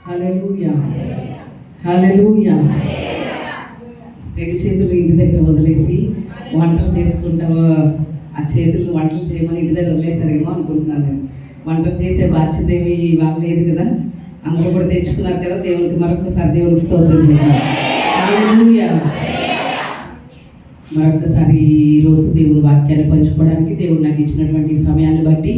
హల్లెలూయా, హల్లెలూయా. రెండు చేతులు ఇంటి దగ్గర వదిలేసి వంటలు చేసుకుంటావా? ఆ చేతులు వంటలు చేయమని ఇంటి దగ్గర వదిలేసారేమో అనుకుంటున్నాను నేను. వంటలు చేసే బాధ్యత ఏమి ఇవాళ లేదు కదా, అందరూ కూడా తెచ్చుకున్నారు కదా. దేవునికి మరొకసారి దేవునికి స్తోత్రం చేయాలి. హల్లెలూయా. మరొకసారి ఈరోజు దేవుని వాక్యాన్ని పంచుకోవడానికి దేవుడు నాకు ఇచ్చినటువంటి సమయాన్ని బట్టి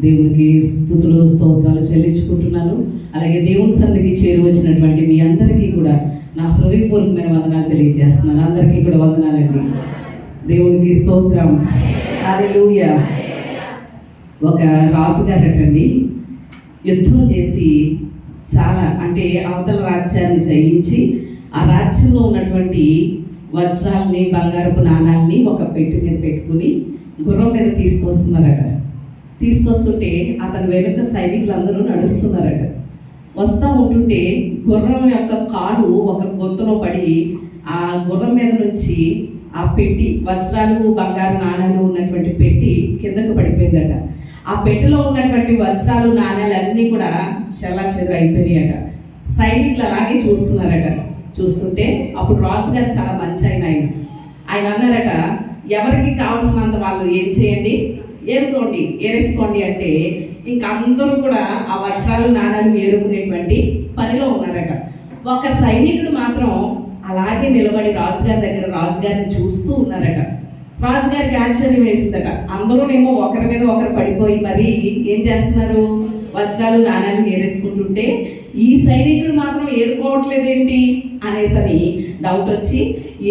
దేవునికి స్తుతులు స్తోత్రాలు చెల్లించుకుంటున్నాను. అలాగే దేవుని సన్నిధికి చేరువచ్చినటువంటి మీ అందరికీ కూడా నా హృదయపూర్వకమైన వందనాలు తెలియజేస్తున్నాను. అందరికీ కూడా వందనాలండి. దేవునికి స్తోత్రం. హల్లెలూయా. ఒక రాజుగారటండి యుద్ధం చేసి చాలా అంటే అవతల రాజ్యాన్ని జయించి ఆ రాజ్యంలో ఉన్నటువంటి వజ్రాలని బంగారపు నాణాలని ఒక పెట్టు మీద పెట్టుకుని గుర్రం మీద తీసుకొస్తున్నారట. తీసుకొస్తుంటే అతని వెనుక సైనికులందరూ నడుస్తున్నారట. వస్తూ ఉంటుంటే గుర్రం యొక్క కాడు ఒక గొంతులో పడి ఆ గుర్రం మీద నుంచి ఆ పెట్టి వజ్రాలు బంగారు నాణాలు ఉన్నటువంటి పెట్టి కిందకు పడిపోయిందట. ఆ పెట్టెలో ఉన్నటువంటి వజ్రాలు నాణాలు అన్నీ కూడా చెల్లాచెదరు అయిపోయినాయట. సైనికులు అలాగే చూస్తున్నారట. చూస్తుంటే అప్పుడు రాజుగారు చాలా మంచి ఆయన అన్నారట, ఎవరికి కావాల్సినంత వాళ్ళు ఏం చేయండి, ఏరేసుకోండి అంటే ఇంక అందరూ కూడా ఆ వజ్రాలు నాణాలు ఏరుకునేటువంటి పనిలో ఉన్నారట. ఒక సైనికుడు మాత్రం అలాగే నిలబడి రాజుగారిని చూస్తూ ఉన్నారట. రాజుగారికి ఆశ్చర్యం వేసిందట. అందరూనేమో ఒకరి మీద ఒకరు పడిపోయి మరి ఏం చేస్తున్నారు, వజ్రాలు నాణాలు ఏరేసుకుంటుంటే ఈ సైనికుడు మాత్రం ఏరుకోవట్లేదేంటి అనేసని డౌట్ వచ్చి,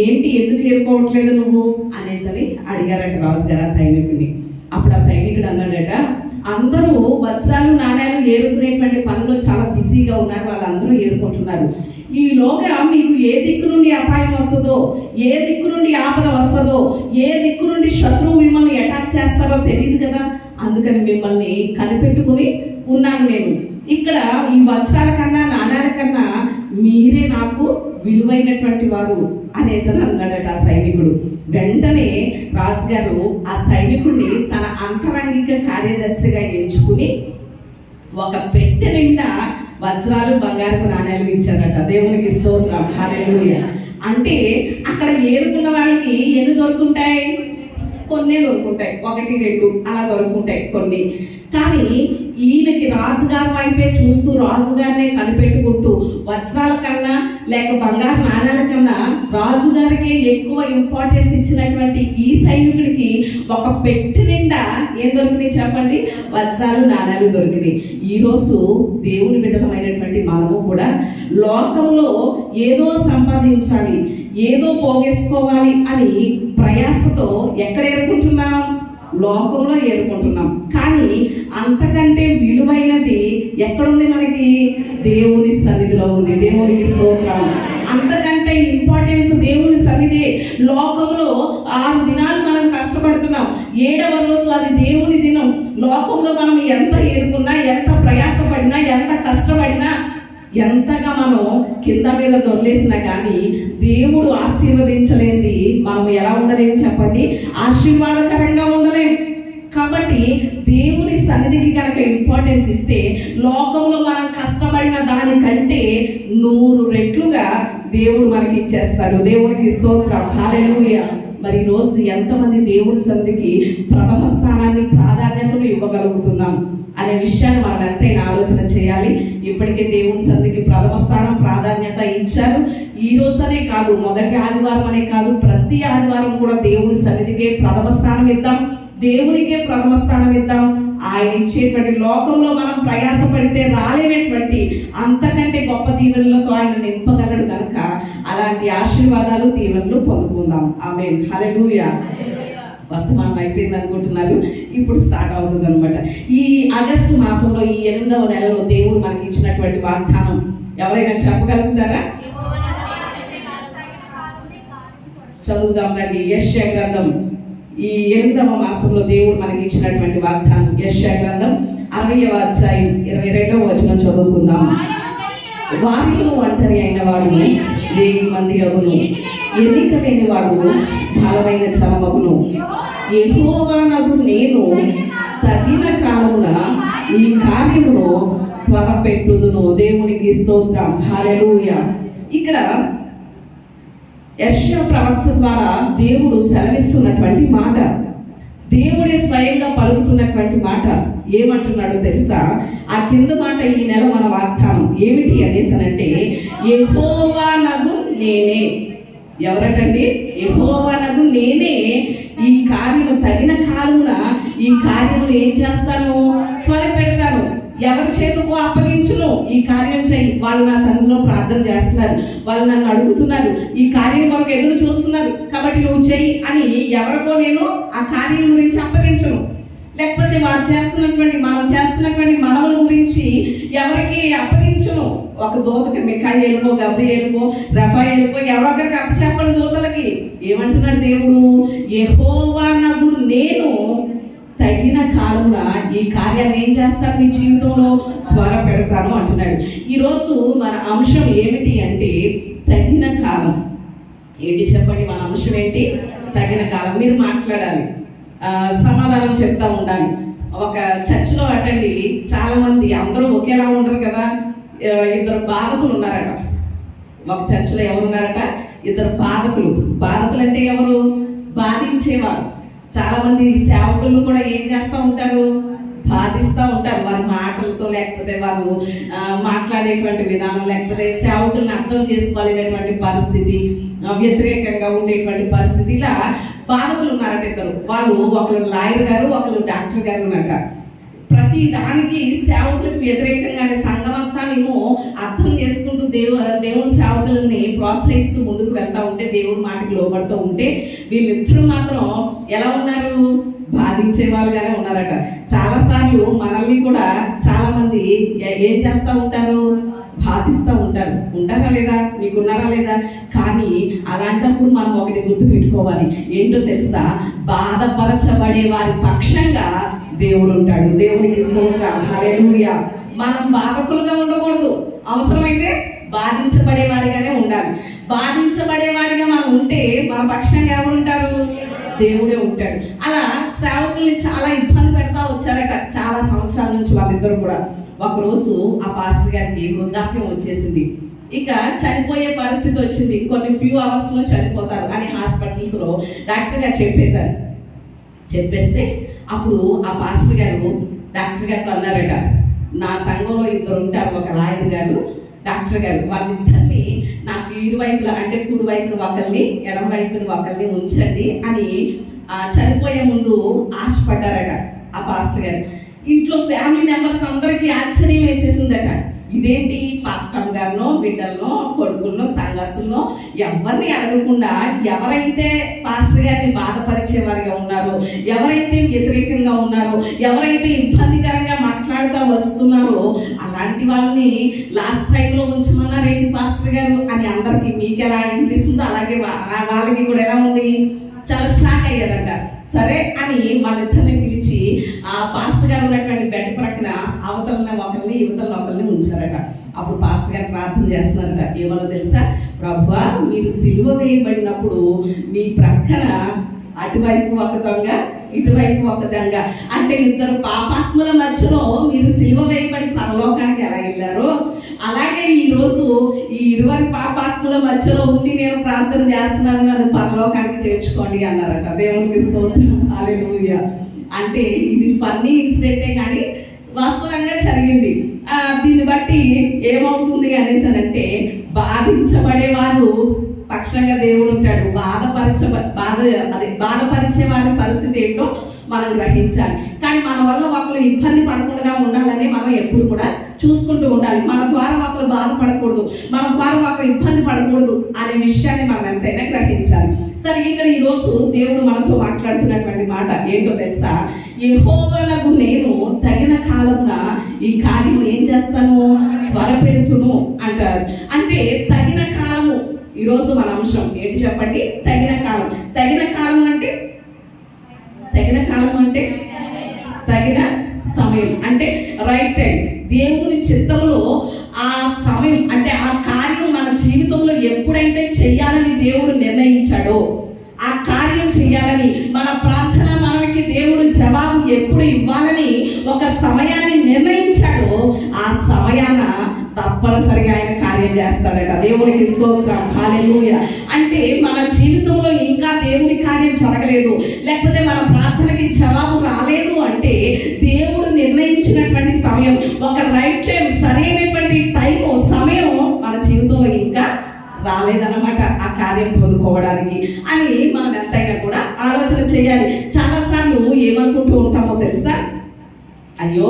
ఏంటి ఎందుకు ఏరుకోవట్లేదు నువ్వు అనేసని అడిగారట రాజుగారు ఆ సైనికుడిని. అప్పుడు ఆ సైనికుడు అన్నాడట, అందరూ వజ్రాలు నాణ్యాలు ఏరుకునేటువంటి పనులు చాలా బిజీగా ఉన్నారు, వాళ్ళందరూ ఏరుకుంటున్నారు. ఈలోగా మీకు ఏ దిక్కు నుండి అపాయం వస్తుందో, ఏ దిక్కు నుండి ఆపద వస్తుందో, ఏ దిక్కు నుండి శత్రువు మిమ్మల్ని అటాక్ చేస్తారో తెలియదు కదా, అందుకని మిమ్మల్ని కనిపెట్టుకుని ఉన్నాను నేను. ఇక్కడ ఈ వజ్రాల కన్నా నాణ్యాల కన్నా మీరే నాకు విలువైనటువంటి వారు అనేసని అన్నాడట ఆ సైనికుడు. వెంటనే రాజుగారు ఆ సైనికుడిని తన అంతరంగిక కార్యదర్శిగా ఎంచుకుని ఒక పెట్టె నిండా వజ్రాలు బంగారపు నాణ్యాలు ఇచ్చారట. దేవునికి స్తోత్రం. హల్లెలూయా. అంటే అక్కడ ఏరుకున్న వాళ్ళకి ఎన్ని దొరుకుంటాయి? కొన్నే దొరుకుంటాయి, 1, 2 అలా దొరుకుంటాయి కొన్ని. కానీ ఈయనకి రాజుగారి వైపే చూస్తూ రాజుగారినే కనిపెట్టుకుంటూ వజ్రాల కన్నా లేక బంగారు నాణ్యాల కన్నా రాజుగారికి ఎక్కువ ఇంపార్టెన్స్ ఇచ్చినటువంటి ఈ సైనికుడికి ఒక పెట్టె నిండా ఏం దొరికినాయి చెప్పండి? వజ్రాలు నాణ్యాలు దొరికినాయి. ఈరోజు దేవుని బిడ్డలమైనటువంటి మనము కూడా లోకంలో ఏదో సంపాదించాలి, ఏదో పోగేసుకోవాలి అని ప్రయాసతో ఎక్కడ ఏరుకుంటున్నాం? లోకంలో ఏరుకుంటున్నాం. కానీ అంతకంటే విలువైనది ఎక్కడుంది మనకి? దేవుని సన్నిధిలో ఉంది. దేవునికి స్తోత్రం. అంతకంటే ఇంపార్టెన్స్ దేవుని సన్నిధి. లోకంలో 6 దినాలు మనం కష్టపడుతున్నాం, 7వ రోజు అది దేవుని దినం. లోకంలో మనం ఎంత ఏరుకున్నా, ఎంత ప్రయాసపడినా, ఎంత కష్టపడినా, ఎంతగా మనం కింద మీద దొర్లేసినా కానీ దేవుడు ఆశీర్వదించలేంది మనం ఎలా ఉండలేము చెప్పండి? ఆశీర్వాదకరంగా ఉండలేం. కాబట్టి దేవుని సన్నిధికి కనుక ఇంపార్టెన్స్ ఇస్తే లోకంలో మనం కష్టపడిన దానికంటే 100 రెట్లుగా దేవుడు మనకి ఇచ్చేస్తాడు. దేవునికి స్తోత్రం. హల్లెలూయా. మరి ఈరోజు ఎంతమంది దేవుని సన్నిధికి ప్రథమ స్థానాన్ని ప్రాధాన్యతను ఇవ్వగలుగుతున్నాం అనే విషయాన్ని మనం ఎంతైనా ఆలోచన చేయాలి. ఇప్పటికే దేవుని సన్నిధికి ప్రథమ స్థానం ప్రాధాన్యత ఇచ్చారు. ఈ రోజనే కాదు, మొదటి ఆదివారం అనే కాదు, ప్రతి ఆదివారం కూడా దేవుని సన్నిధికే ప్రథమ స్థానం ఇద్దాం, దేవునికే ప్రథమ స్థానం ఇద్దాం. ఆయన ఇచ్చేటువంటి లోకంలో మనం ప్రయాసపడితే రాలేనటువంటి అంతకంటే గొప్ప దీవెనలతో ఆయన నింపగలడు కనుక అలాంటి ఆశీర్వాదాలు దీవెనలు పొందుకుందాం. ఆమేన్. హల్లెలూయా. వర్తమానం అయిపోయింది అనుకుంటున్నారు, ఇప్పుడు స్టార్ట్ అవుతుంది అనమాట. ఈ ఆగస్టు మాసంలో ఈ 8వ నెలలో దేవుడు మనకి ఇచ్చినటువంటి వాగ్దానం ఎవరైనా చెప్పగలుగుతారా? చదువుదాం రండి. యెషయా గ్రంథం ఈ 8వ మాసంలో దేవుడు మనకి ఇచ్చినటువంటి వాగ్దానం. యెషయా గ్రంథం 60వ అధ్యాయం 22వ వచనం చదువుకుందాం. వారిలో ఒంటరి అయిన వాడు 1000 మంది అగును, ఎన్నిక లేని వాడు బలమైన జనమగును. యెహోవానగు నేను తగిన కాలమున ఈ కార్యమును త్వరపెట్టుదును. దేవునికి స్తోత్రం. హల్లెలూయా. ఇక్కడ యెషయా ప్రవక్త ద్వారా దేవుడు సెలవిస్తున్నటువంటి మాట, దేవుడే స్వయంగా పలుకుతున్నటువంటి మాట. ఏమంటున్నాడో తెలుసా? ఆ కింద మాట ఈ నెల మన వాగ్దానం ఏమిటి అనేసనంటే, యెహోవానగు నేనే. ఎవరటండి? యెహోవానగు నేనే ఈ కార్యము తగిన కాలమున ఈ కార్యమును ఏం చేస్తాను? త్వరపెడతాను. ఎవరి చేతుకు అప్పగించును? ఈ కార్యం చేయి. వాళ్ళు నా సన్నిధిలో ప్రార్థన చేస్తున్నారు, వాళ్ళు నన్ను అడుగుతున్నారు, ఈ కార్యం కొరకు ఎదురు చూస్తున్నారు, కాబట్టి నువ్వు చెయ్యి అని ఎవరికో నేను ఆ కార్యం గురించి అప్పగించను. లేకపోతే వాళ్ళు మనం చేస్తున్నటువంటి మనవుల గురించి ఎవరికి అప్పగించును. ఒక దూతకి, మిఖాయేలుకో, గబ్రియేలుకో, రఫాయేలుకో ఎవరొకరికి అప్పచెప్పని దూతలకి ఏమంటున్నాడు దేవుడు? యెహోవానగు నేను తగిన కాలమున ఈ కార్యాన్ని ఏం చేస్తాను? నీ జీవితంలో త్వర పెడతాను అంటున్నాడు. ఈరోజు మన అంశం ఏమిటి అంటే తగిన కాలం. ఏంటి చెప్పండి? మన అంశం ఏంటి? తగిన కాలం. మీరు మాట్లాడాలి, సమాధానం చెప్తా ఉండాలి. ఒక చర్చిలో అటండి చాలా మంది అందరూ ఒకేలా ఉండరు కదా. ఇద్దరు బాధకులు ఉన్నారట ఒక చర్చిలో. ఎవరున్నారట? ఇద్దరు బాధకులు. బాధకులు అంటే ఎవరు? బాధించేవారు. చాలా మంది సేవకులను కూడా ఏం చేస్తూ ఉంటారు? బాధిస్తూ ఉంటారు. వారి మాటలతో, లేకపోతే వారు మాట్లాడేటువంటి విధానం, లేకపోతే సేవకులను అర్థం చేసుకోలేనటువంటి పరిస్థితి, వ్యతిరేకంగా ఉండేటువంటి పరిస్థితి, ఇలా బాధకులు ఉన్నారట ఇద్దరు. వాళ్ళు ఒకరు లాయర్ గారు, ఒకరు డాక్టర్ గారు ఉన్నారట. ప్రతి దానికి సేవకులకు వ్యతిరేకంగానే సంఘమంతానేమో అర్థం చేసుకుంటూ దేవుని సేవకులని ప్రోత్సహిస్తూ ముందుకు వెళ్తా ఉంటే, దేవుని మాటకి లోబడుతూ ఉంటే, వీళ్ళిద్దరూ మాత్రం ఎలా ఉన్నారు? బాధించే వాళ్ళుగానే ఉన్నారట. చాలాసార్లు మనల్ని కూడా చాలా మంది ఏం చేస్తూ ఉంటారు? బాధిస్తూ ఉంటారు. ఉంటారా లేదా? మీకున్నారా లేదా? కానీ అలాంటప్పుడు మనం ఒకటి గుర్తు పెట్టుకోవాలి. ఏంటో తెలుసా? బాధపరచబడే వారి పక్షంగా దేవుడు ఉంటాడు. దేవునికి స్తోత్రం. హల్లెలూయా. మనం బాధకులుగా ఉండకూడదు. అవసరమైతే బాధించబడే వారిగానే ఉండాలి. బాధించబడే వారిగా మనం ఉంటే మన పక్షంగా ఎవరు ఉంటారు? దేవుడే ఉంటాడు. అలా సేవకుల్ని చాలా ఇబ్బంది పెడతా వచ్చారట చాలా సంవత్సరాల నుంచి వాళ్ళిద్దరు కూడా. ఒకరోజు ఆ పాస్టర్ గారికి వృద్ధాప్యం వచ్చేసింది. ఇక చనిపోయే పరిస్థితి వచ్చింది. కొన్ని ఫ్యూ అవర్స్ లో చనిపోతారు అని హాస్పిటల్స్ లో డాక్టర్ గారు చెప్పేశారు. చెప్పేస్తే అప్పుడు ఆ పాస్టర్ గారు డాక్టర్ గారితో అన్నారట, నా సంఘంలో ఇద్దరు ఉంటారు, ఒక లాయర్ గారు, డాక్టర్ గారు, వాళ్ళిద్దరిని నాకు ఇరువైపులా అంటే కుడి వైపున ఒకరిని, ఎడమ వైపున ఒకరిని ఉంచండి అని చనిపోయే ముందు ఆశపడ్డారట ఆ పాస్టర్ గారు. ఇంట్లో ఫ్యామిలీ మెంబర్స్ అందరికీ ఆశ్చర్యం వేసేసిందట. ఇదేంటి పాస్టర్ గారినో, బిడ్డలనో, కొడుకుల్లో, సంఘస్థుల్లో ఎవరిని అడగకుండా ఎవరైతే పాస్టర్ గారిని బాధపరిచేవారిగా ఉన్నారో, ఎవరైతే వ్యతిరేకంగా ఉన్నారో, ఎవరైతే ఇబ్బందికరంగా మాట్లాడుతూ వస్తున్నారో అలాంటి వాళ్ళని లాస్ట్ టైంలో ఉంచమన్నారేంటి పాస్టర్ గారు అని అందరికీ మీకు ఎలా అనిపిస్తుందో అలాగే వాళ్ళకి కూడా ఎలా ఉంది? చాలా షాక్ అయ్యారట. సరే అని వాళ్ళిద్దరిని పిలిచి ఆ పాస్టర్ గారు ఉన్నటువంటి బెడ్ ప్రక్కన అవతలన ఒకరిని, యువతలను ఒకరిని ఉంచారట. అప్పుడు పాస్టర్ గారు ప్రార్థన చేస్తున్నారట. ఏమో తెలుసా? ప్రభువా, మీరు సిలువ వేయబడినప్పుడు మీ ప్రక్కన అటువైపు ఒక దొంగ, ఇటువైపు ఒక దొంగ, అంటే ఇద్దరు పాపాత్ముల మధ్యలో మీరు సిలువ వేయబడి పరలోకానికి ఎలా వెళ్ళారో అలాగే ఈరోజు ఈ ఇరువురి పాపాత్ముల మధ్యలో ఉండి నేను ప్రార్థన చేస్తున్నాను, నన్ను పరలోకానికి చేర్చుకోండి అన్నారట. దేవునికి స్తోత్రం. హల్లెలూయా. అంటే ఇది ఫన్నీ ఇన్సిడెంటే కానీ వాస్తవంగా జరిగింది. దీన్ని బట్టి ఏమవుతుంది అనేసనంటే బాధించబడేవారు పక్షంగా దేవుడు ఉంటాడు. బాధపరిచే వారి పరిస్థితి ఏంటో మనం గ్రహించాలి. కానీ మన వల్ల ఒకరు ఇబ్బంది పడకుండా ఉండాలని మనం ఎప్పుడు కూడా చూసుకుంటూ ఉండాలి. మన ద్వారా ఒకరు బాధపడకూడదు, మన ద్వారా ఒకరు ఇబ్బంది పడకూడదు అనే విషయాన్ని మనం ఎంతైనా గ్రహించాలి. సరే, ఇక్కడ ఈరోజు దేవుడు మనతో మాట్లాడుతున్నటువంటి మాట ఏంటో తెలుసా? యెహోవానగు నేను తగిన కాలమున ఈ కార్యము ఏం చేస్తాను? త్వరపెడుతును అంటారు. అంటే తగిన కాలము. ఈరోజు మన అంశం ఏంటి చెప్పండి? తగిన కాలం. తగిన కాలం అంటే తగిన సమయం, అంటే రైట్ టైం. దేవుని చిత్తంలో ఆ సమయం అంటే ఆ కార్యం మన జీవితంలో ఎప్పుడైతే చెయ్యాలని దేవుడు నిర్ణయించాడో ఆ కార్యం చేయాలని మన ప్రార్థన తప్పనిసరిగా ఆయన కార్యం చేస్తాడట. దేవునికి స్తోత్రం, హల్లెలూయా. అంటే మన జీవితంలో ఇంకా దేవుని కార్యం జరగలేదు, లేకపోతే మన ప్రార్థనకి జవాబు రాలేదు అంటే దేవుడు నిర్ణయించినటువంటి సమయం, ఒక రైట్ టైం, సరైనటువంటి టైం, సమయం మన జీవితంలో ఇంకా రాలేదన్నమాట ఆ కార్యం పొందుకోవడానికి అని మనం ఎంతైనా కూడా ఆలోచన చేయాలి. చాలాసార్లు ఏమనుకుంటూ ఉంటామో తెలుసా, అయ్యో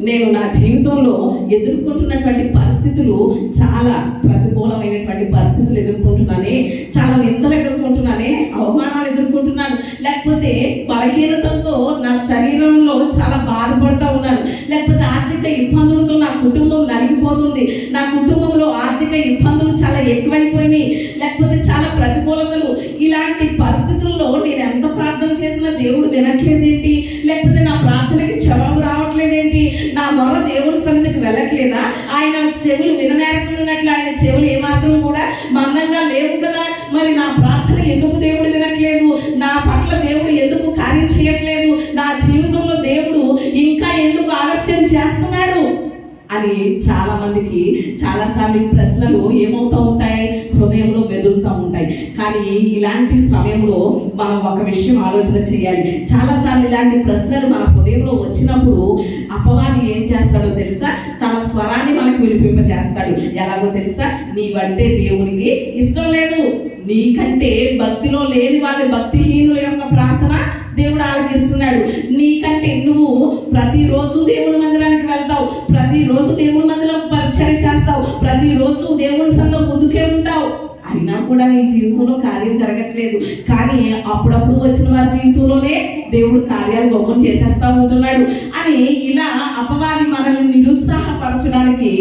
నేను నా జీవితంలో ఎదుర్కొంటున్నటువంటి పరిస్థితులు చాలా ప్రతికూలమైనటువంటి పరిస్థితులు ఎదుర్కొంటున్నానే, చాలా నిందలు ఎదుర్కొంటున్నానే, అవమానాలు ఎదుర్కొంటున్నాను, లేకపోతే బలహీనతలతో నా శరీరంలో చాలా బాధపడుతూ ఉన్నాను, లేకపోతే ఆర్థిక ఇబ్బందులతో నా కుటుంబం నలిగిపోతుంది, నా కుటుంబంలో ఆర్థిక ఇబ్బందులు చాలా ఎక్కువైపోయినాయి, లేకపోతే చాలా ప్రతికూలతలు. ఇలాంటి పరిస్థితుల్లో నేను ఎంత ప్రార్థన చేసినా దేవుడు వినట్లేదేంటి, లేకపోతే నా ప్రార్థనకి జవాబు రావట్లేదేంటి, నా మొర దేవుని సన్నిధికి వెళ్ళట్లేదా, ఆయన చెవులు విననేరకున్నట్లు ఆయన చెవులు ఏమాత్రం కూడా మందంగా లేవు కదా, మరి నా ప్రార్థన ఎందుకు దేవుడు వినట్లేదు, నా పట్ల దేవుడు ఎందుకు కార్యం చేయట్లేదు, నా జీవితంలో దేవుడు ఇంకా ఎందుకు ఆలస్యం చేస్తున్నాడు అని చాలా మందికి చాలాసార్లు ప్రశ్నలు ఏమవుతూ ఉంటాయి, హృదయంలో మెదులుతూ ఉంటాయి. కానీ ఇలాంటి సమయంలో మనం ఒక విషయం ఆలోచన చేయాలి. చాలాసార్లు ఇలాంటి ప్రశ్నలు మన హృదయంలో వచ్చినప్పుడు అపవాది ఏం చేస్తాడో తెలుసా, తన స్వరాన్ని మనకు వినిపింపజేస్తాడు. ఎలాగో తెలుసా, నీవంటే దేవునికి ఇష్టం లేదు, నీకంటే భక్తిలో లేని వాళ్ళ భక్తిహీనుల యొక్క ప్రార్థన దేవుడు ఆలకిస్తున్నాడు. నీకంటే నువ్వు ప్రతిరోజు దేవుని మందిరానికి వెళ్తావు, ప్రతిరోజు దేవుని మందిరం పరిచయం చేస్తావు, ప్రతిరోజు దేవుని సంఘం ముందుకే ఉంటావు, అయినా కూడా నీ జీవితంలో కార్యం జరగట్లేదు. కానీ అప్పుడప్పుడు వచ్చిన వారి జీవితంలోనే దేవుడు కార్యాలు గొప్పం చేసేస్తా ఉంటున్నాడు అని ఇలా అపవాది మనల్ని నిరుత్సాహపరచడానికి,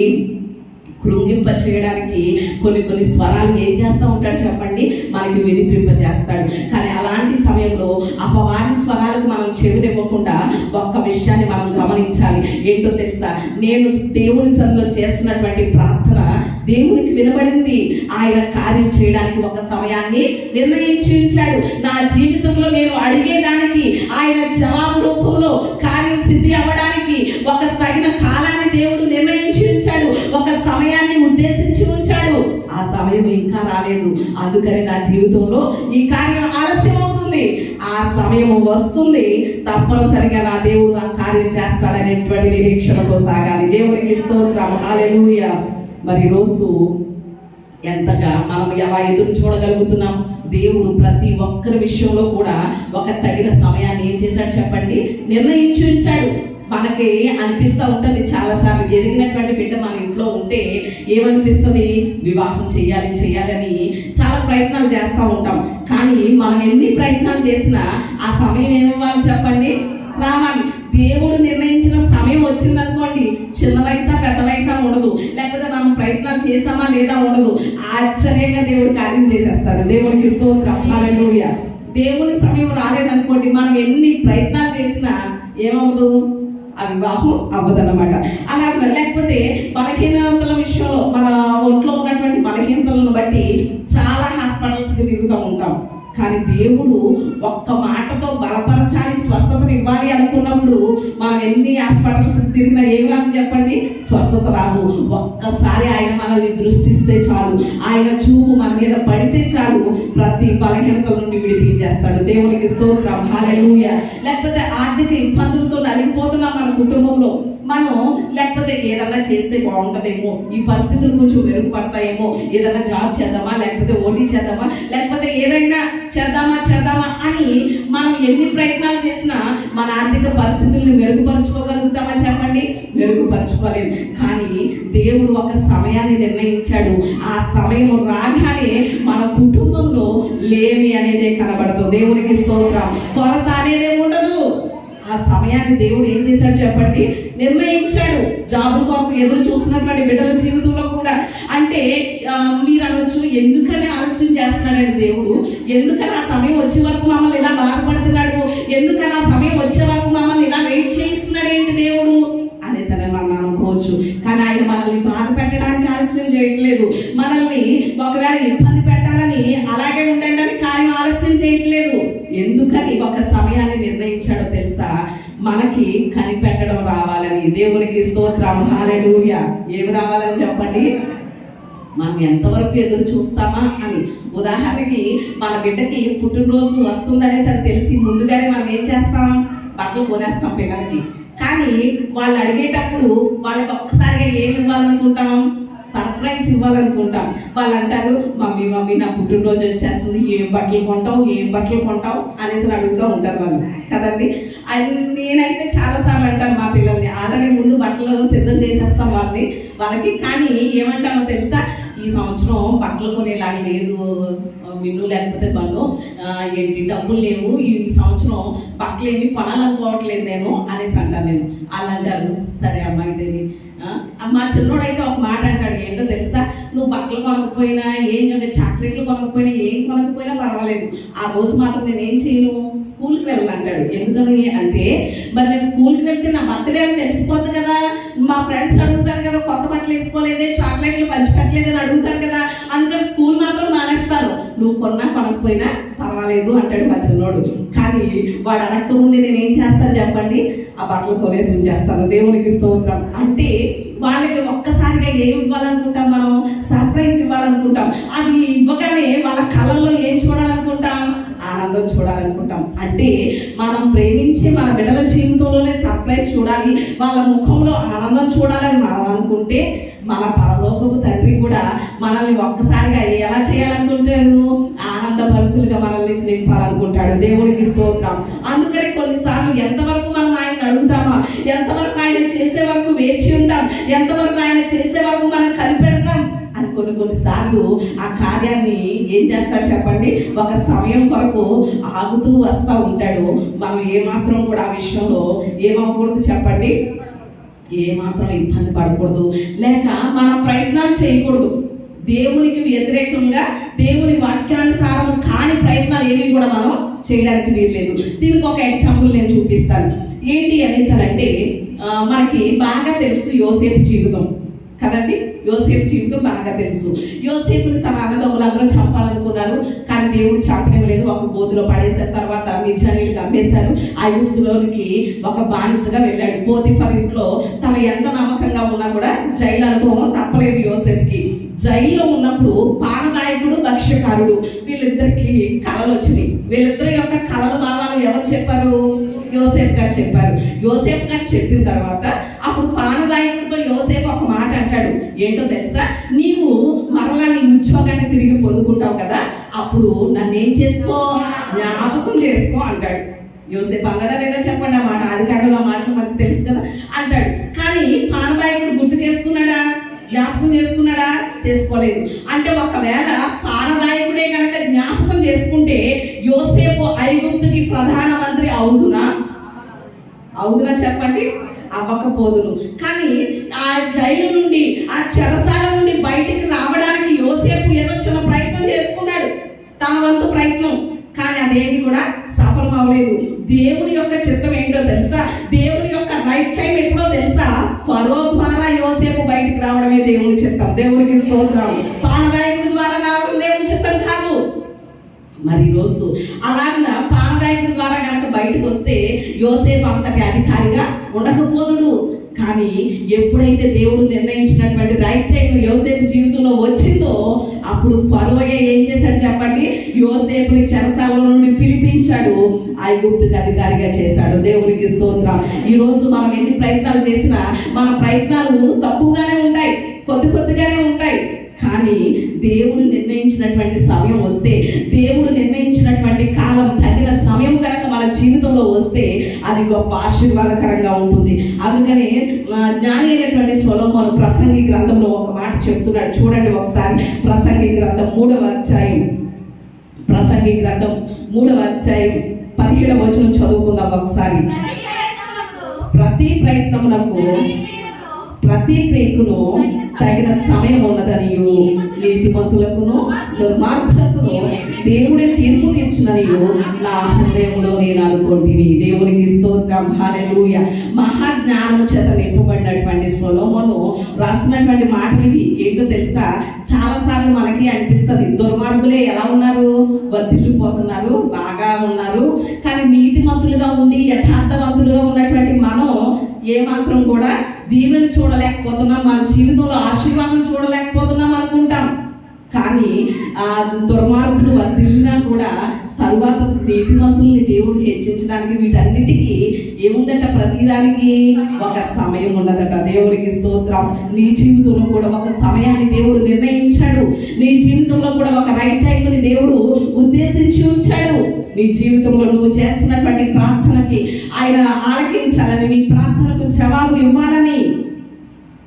కృంగింప చేయడానికి కొన్ని స్వరాలు ఏం చేస్తూ ఉంటాడు చెప్పండి, మనకి వినిపింపజేస్తాడు. కానీ అలాంటి సమయంలో అపవాది స్వరాలకు మనం చెవినివ్వకుండా ఒక్క విషయాన్ని మనం గమనించాలి. ఏంటో తెలుసా, నేను దేవుని సన్నిధిలో చేస్తున్నటువంటి ప్రార్థన దేవునికి వినబడింది, ఆయన కార్యం చేయడానికి ఒక సమయాన్ని నిర్ణయించి ఉంచాడు. నా జీవితంలో నేను అడిగేదానికి ఆయన జవాబు రూపంలో కార్యం సిద్ధి అవ్వడానికి ఒక తగిన కాలాన్ని దేవుడు నిర్ణయించి ఉంచాడు, ఒక సమయాన్ని ఉద్దేశించి ఉంచాడు. ఆ సమయం ఇంకా రాలేదు, అందుకని నా జీవితంలో ఈ కార్యం ఆలస్యం అవుతుంది. ఆ సమయం వస్తుంది, తప్పనిసరిగా నా దేవుడు ఆ కార్యం చేస్తాడనేటువంటి నిరీక్షణతో సాగాలి. దేవునికి స్తోత్రం, హల్లెలూయా. మరి రోజు ఎంతగా మనం ఎలా ఎదురు చూడగలుగుతున్నాం, దేవుడు ప్రతి ఒక్కరి విషయంలో కూడా ఒక తగిన సమయాన్ని ఏం చేశాడు చెప్పండి, నిర్ణయించి ఉంచాడు. మనకి అనిపిస్తూ ఉంటుంది చాలాసార్లు, ఎదిగినటువంటి బిడ్డ మన ఇంట్లో ఉంటే ఏమనిపిస్తుంది, వివాహం చేయాలని చాలా ప్రయత్నాలు చేస్తూ ఉంటాం. కానీ మనం ఎన్ని ప్రయత్నాలు చేసినా ఆ సమయం ఏమివ్వాలి చెప్పండి, రావాలి. దేవుడు నిర్ణయించిన సమయం వచ్చిందనుకోండి, చిన్న వయసా పెద్ద వయసా ఉండదు, లేకపోతే మనం ప్రయత్నాలు చేసామా లేదా ఉండదు, ఆశ్చర్యంగా దేవుడు కార్యం చేసేస్తాడు. దేవునికి స్తోత్రం, హల్లెలూయా. దేవుని సమయం రాలేదనుకోండి, మనం ఎన్ని ప్రయత్నాలు చేసినా ఏమవ్వదు, ఆ వివాహం అవ్వదన్నమాట. అలాగే లేకపోతే బలహీనతల విషయంలో మన ఒంట్లో ఉన్నటువంటి బలహీనతలను బట్టి చాలా హాస్పిటల్స్కి తిరుగుతూ ఉంటాం. కానీ దేవుడు ఒక్క మాటతో బలపరచాలి, స్వస్థతను ఇవ్వాలి అనుకున్నప్పుడు మనం ఎన్ని హాస్పిటల్స్ తిరిగినా ఏమి రాదు చెప్పండి, స్వస్థత రాదు. ఒక్కసారి ఆయన మనల్ని దృష్టిస్తే చాలు, ఆయన చూపు మన మీద పడితే చాలు, ప్రతి బలహీనతల నుండి విడిపించేస్తాడు. దేవునికి స్తోత్రం, హల్లెలూయా. లేకపోతే ఆర్థిక ఇబ్బందులతో నలిగిపోతున్నాం మన కుటుంబంలో, మనం లేకపోతే ఏదన్నా చేస్తే బాగుంటుందేమో, ఈ పరిస్థితులు కొంచెం మెరుగుపడతాయేమో, ఏదైనా జాబ్ చేద్దామా, లేకపోతే ఓటీ చేద్దామా, లేకపోతే ఏదైనా చేద్దామా అని మనం ఎన్ని ప్రయత్నాలు చేసినా మన ఆర్థిక పరిస్థితుల్ని మెరుగుపరుచుకోగలుగుతామా చెప్పండి, మెరుగుపరుచుకోలేము. కానీ దేవుడు ఒక సమయాన్ని నిర్ణయించాడు, ఆ సమయం రాగానే మన కుటుంబంలో లేమి అనేదే కనబడదు. దేవునికి స్తోత్రం, కొరత అనేదే ఉండదు. ఆ సమయాన్ని దేవుడు ఏం చేశాడు చెప్పండి, నిర్ణయించాడు. జాబుల కొరకు ఎదురు చూస్తున్నటువంటి బిడ్డల జీవితంలో కూడా. అంటే మీరు అనొచ్చు, ఎందుకని ఆలస్యం చేస్తున్నాడండి దేవుడు, ఎందుకని ఆ సమయం వచ్చే వరకు మమ్మల్ని ఇలా బాధపడుతున్నాడు, ఎందుకని ఆ సమయం వచ్చే వరకు మమ్మల్ని ఇలా వెయిట్ చేస్తున్నాడు ఏంటి దేవుడు అనేసి మనం అనుకోవచ్చు. కానీ ఆయన మనల్ని బాధ పెట్టడానికి ఆలస్యం చేయట్లేదు, మనల్ని ఒకవేళ ఇబ్బంది పెట్టాలని అలాగే ఉండండి అని కార్యం ఆలస్యం చేయట్లేదు. ఎందుకని ఒక సమయాన్ని నిర్ణయించాడో తెలుసా? మనకి కనిపెట్టడం రావాలని. దేవునికి స్తోత్రం, హల్లెలూయా. ఏమి రావాలని చెప్పండి? మనం ఎంతవరకు ఎదురు చూస్తామా అని. ఉదాహరణకి మన బిడ్డకి పుట్టినరోజు వస్తుందనేసరి తెలిసి ముందుగానే మనం ఏం చేస్తాం? బట్టలు కొనేస్తాం పిల్లలకి. కానీ వాళ్ళు అడిగేటప్పుడు వాళ్ళకి ఒక్కసారిగా ఏమి ఇవ్వాలనుకుంటాం? సర్ప్రైజ్ ఇవ్వాలనుకుంటాం. వాళ్ళు అంటారు, మమ్మీ నా పుట్టినరోజు వచ్చేస్తుంది, ఏం బట్టలు కొంటావు అనేసి అడుగుతూ ఉంటారు వాళ్ళు కదండి. నేనైతే చాలాసార్లు అంటాను మా పిల్లల్ని, ఆల్రెడీ ముందు బట్టలు సిద్ధం చేసేస్తాం వాళ్ళకి. కానీ ఏమంటామో తెలుసా? ఈ సంవత్సరం బట్టలు కొనేలాగా లేదు మిన్ను, లేకపోతే బన్ను, ఏంటి డబ్బులు లేవు, ఈ సంవత్సరం బట్టలు ఏమి కొనాలనుకోవట్లేదు నేను అనేసి అంటాను నేను. వాళ్ళు అంటారు, సరే అమ్మ ఇదేమి. మా చిన్నోడైతే ఒక మాట అంటాడు, ఏంటో తెలుసా? నువ్వు బట్టలు కొనకపోయినా, చాక్లెట్లు కొనకపోయినా, ఏం కొనకపోయినా పర్వాలేదు, ఆ రోజు మాత్రం నేను ఏం చేయను, స్కూల్కి వెళ్ళను అంటాడు. ఎందుకని అంటే, మరి నేను స్కూల్కి వెళ్తే నా బర్త్డే అని తెలిసిపోద్ది కదా, మా ఫ్రెండ్స్ అడుగుతారు కదా, కొత్త బట్టలు వేసుకోలేదే, చాక్లెట్లు పంచిపెట్టలేదని అడుగుతారు కదా, అందుకని స్కూల్ మాత్రం మానేస్తారు. నువ్వు కొనకపోయినా పర్వాలేదు అంటాడు మా చిన్నోడు. కానీ వాడు అడక్క ముందే నేను ఏం చేస్తాను చెప్పండి? ఆ బట్టలు కొనేసి ఉంచేస్తాను. దేవునికి స్తోత్రం. అంటే వాళ్ళకి ఒక్కసారిగా ఏం ఇవ్వాలనుకుంటాం? మనం సర్ప్రైజ్ ఇవ్వాలనుకుంటాం. అది ఇవ్వగానే వాళ్ళ కళ్ళల్లో ఏం చూడాలనుకుంటాం? ఆనందం చూడాలనుకుంటాం. అంటే మనం ప్రేమించి మన బిడ్డల జీవితంలోనే సర్ప్రైజ్ చూడాలి, వాళ్ళ ముఖంలో ఆనందం చూడాలని మనం అనుకుంటే, మన పరలోకపు తండ్రి కూడా మనల్ని ఒక్కసారిగా ఎలా చేయాలనుకుంటాడు? ఆనందభరితులుగా మనల్ని నింపాలనుకుంటాడు. దేవునికి స్తోత్రం. అందుకని కొన్నిసార్లు ఎంతవరకు మనం ఆయన అడుగుతామా, ఎంతవరకు ఆయన చేసే వరకు వేచి ఉంటాం, ఎంతవరకు ఆయన చేసే వరకు మనం కనిపెడతాం అని కొన్నిసార్లు ఆ కార్యాన్ని ఏం చేస్తాడు చెప్పండి? ఒక సమయం కొరకు ఆగుతూ వస్తూ ఉంటాడు. మనం ఏమాత్రం కూడా ఆ విషయంలో ఏమవ్వకూడదు చెప్పండి? ఏమాత్రం ఇబ్బంది పడకూడదు, లేక మన ప్రయత్నాలు చేయకూడదు. దేవునికి వ్యతిరేకంగా, దేవుని వాక్యానుసారం కాని ప్రయత్నాలు ఏవి కూడా మనం చేయడానికి వీల్లేదు. దీనికి ఒక ఎగ్జాంపుల్ నేను చూపిస్తాను. ఏంటి అనేసానంటే, మనకి బాగా తెలుసు యోసేపు జీవితం కదండి. యోసేపు జీవితం బాగా తెలుసు. యోసేపుని తన అన్నదమ్ములందరూ చంపాలనుకున్నారు, కానీ దేవుడు చంపనివ్వలేదు. ఒక గోతులో పడేసిన తర్వాత మిద్యానీయులకు అమ్మేశారు. ఐగుప్తులోనికి ఒక బానిసగా వెళ్ళాడు. పోతిఫర్ ఇంట్లో తన ఎంత నమ్మకంగా ఉన్నా కూడా జైలు అనుభవం తప్పలేదు యోసేపుకి. జైల్లో ఉన్నప్పుడు పాననాయకుడు, భక్ష్యకారుడు వీళ్ళిద్దరికి కళలు వచ్చినాయి. వీళ్ళిద్దరి యొక్క కళల భావాలు ఎవరు చెప్పారు? యోసేపు గారు చెప్పారు. యోసేపు గారు చెప్పిన తర్వాత అప్పుడు పానదాయకుడితో యోసేపు ఒక మాట అంటాడు. ఏంటో తెలుసా? నీవు మరలా నీ ఉద్యోగాన్ని తిరిగి పొందుకుంటావు కదా, అప్పుడు నన్ను ఏం చేసుకో, జ్ఞాపకం చేసుకో అంటాడు. యోసేపు అన్నాడా లేదా చెప్పండి? ఆ మాట ఆదికాండంలో మాటలు మనకు తెలుసు కదా అంటాడు. కానీ పానదాయకుడు గుర్తు చేసుకున్నాడా? జ్ఞాపకం చేసుకున్నాడా? చేసుకోలేదు. అంటే ఒకవేళ పానదాయకుడే కనుక జ్ఞాపకం చేసుకుంటే యోసేపు ఐగుప్తుకి ప్రధానమంత్రి అవుదునా చెప్పండి? అవ్వకపోదును. కానీ ఆ జైలు నుండి, ఆ చెరసాల నుండి బయటికి రావడానికి యోసేపు ఏదో చిన్న ప్రయత్నం చేసుకున్నాడు, తన వంతు ప్రయత్నం. కానీ అదేమి కూడా సఫలం అవ్వలేదు. దేవుని యొక్క చిత్తం ఏంటో తెలుసా? దేవుని యొక్క రైట్ టైం ఎప్పుడో తెలుసా? ఫరో ద్వారా యోసేపు బయటికి రావడమే దేవుని చిత్తం. దేవునికి స్తోత్రం. పానదాయకుడి ద్వారా రావడం దేవుని చిత్తం కాదు. మరి ఈరోజు అలాగే పానదాయకుడి ద్వారా కనుక బయటకు వస్తే యోసేపు అంతటి అధికారిగా ఉండకపోదుడు. కానీ ఎప్పుడైతే దేవుడు నిర్ణయించినటువంటి రైట్ టైం యోసేపు జీవితంలో వచ్చిందో, అప్పుడు ఫరోయే ఏం చేశాడు చెప్పండి? యోసేపుని చెరసాలలో నుండి పిలిపించాడు, ఐగుప్తుకి అధికారిగా చేశాడు. దేవునికి స్తోత్రం. ఈరోజు మనం ఎన్ని ప్రయత్నాలు చేసినా మన ప్రయత్నాలు తక్కువగానే ఉంటాయి, కొద్దిగానే ఉంటాయి. కానీ దేవుడు నిర్ణయించినటువంటి సమయం వస్తే, దేవుడు నిర్ణయించినటువంటి కాలం తగిన సమయం కనుక మన జీవితంలో వస్తే అది గొప్ప ఆశీర్వాదకరంగా ఉంటుంది. అందుకనే జ్ఞాని అయినటువంటి సొలొమోను ప్రసంగి గ్రంథంలో ఒక మాట చెప్తున్నాడు. చూడండి ఒకసారి. ప్రసంగి గ్రంథం 3వ అధ్యాయం, ప్రసంగి గ్రంథం 3వ అధ్యాయం 17వ వచనం చదువుకుందాం ఒకసారి. ప్రతి ప్రయత్నమునకు, ప్రతి క్రియకును తగిన సమయం ఉన్నదనియు, నీతిమంతులకును దుర్మార్గులకును దేవుడే తీర్పు తీర్చుననియు నా హృదయంలో నేను అనుకుంటుని. దేవునికి స్తోత్రం. హల్లెలూయా. మహాజ్ఞానము చేత నింపబడినటువంటి సొలొమోను రాసినటువంటి మాటలు ఇవి. ఏంటో తెలుసా? చాలాసార్లు మనకి అనిపిస్తుంది, దుర్మార్గులే ఎలా ఉన్నారు? వర్ధిల్లిపోతున్నారు, బాగా ఉన్నారు, కానీ నీతిమంతులుగా ఉండి యథార్థవంతులుగా ఉన్నటువంటి మనం ఏమాత్రం కూడా దీవెన చూడలేకపోతున్నాం, మన జీవితంలో ఆశీర్వాదం చూడలేకపోతున్నాం అనుకుంటాం. కానీ ఆ దుర్మార్గుడు వర్ధిల్లినా కూడా తరువాత నీతిమంతుల్ని దేవుడు హెచ్చించడానికి వీటన్నిటికీ ఏముందట, ప్రతిదానికి ఒక సమయం ఉన్నదట. దేవునికి స్తోత్రం. నీ జీవితంలో కూడా ఒక సమయాన్ని దేవుడు నిర్ణయించాడు. నీ జీవితంలో కూడా ఒక రైట్ టైంని దేవుడు ఉద్దేశించి ఉంచాడు. నీ జీవితంలో నువ్వు చేసినటువంటి ప్రార్థనకి ఆయన ఆలకించాలని, నీ ప్రార్థనకు జవాబు ఇవ్వాలని,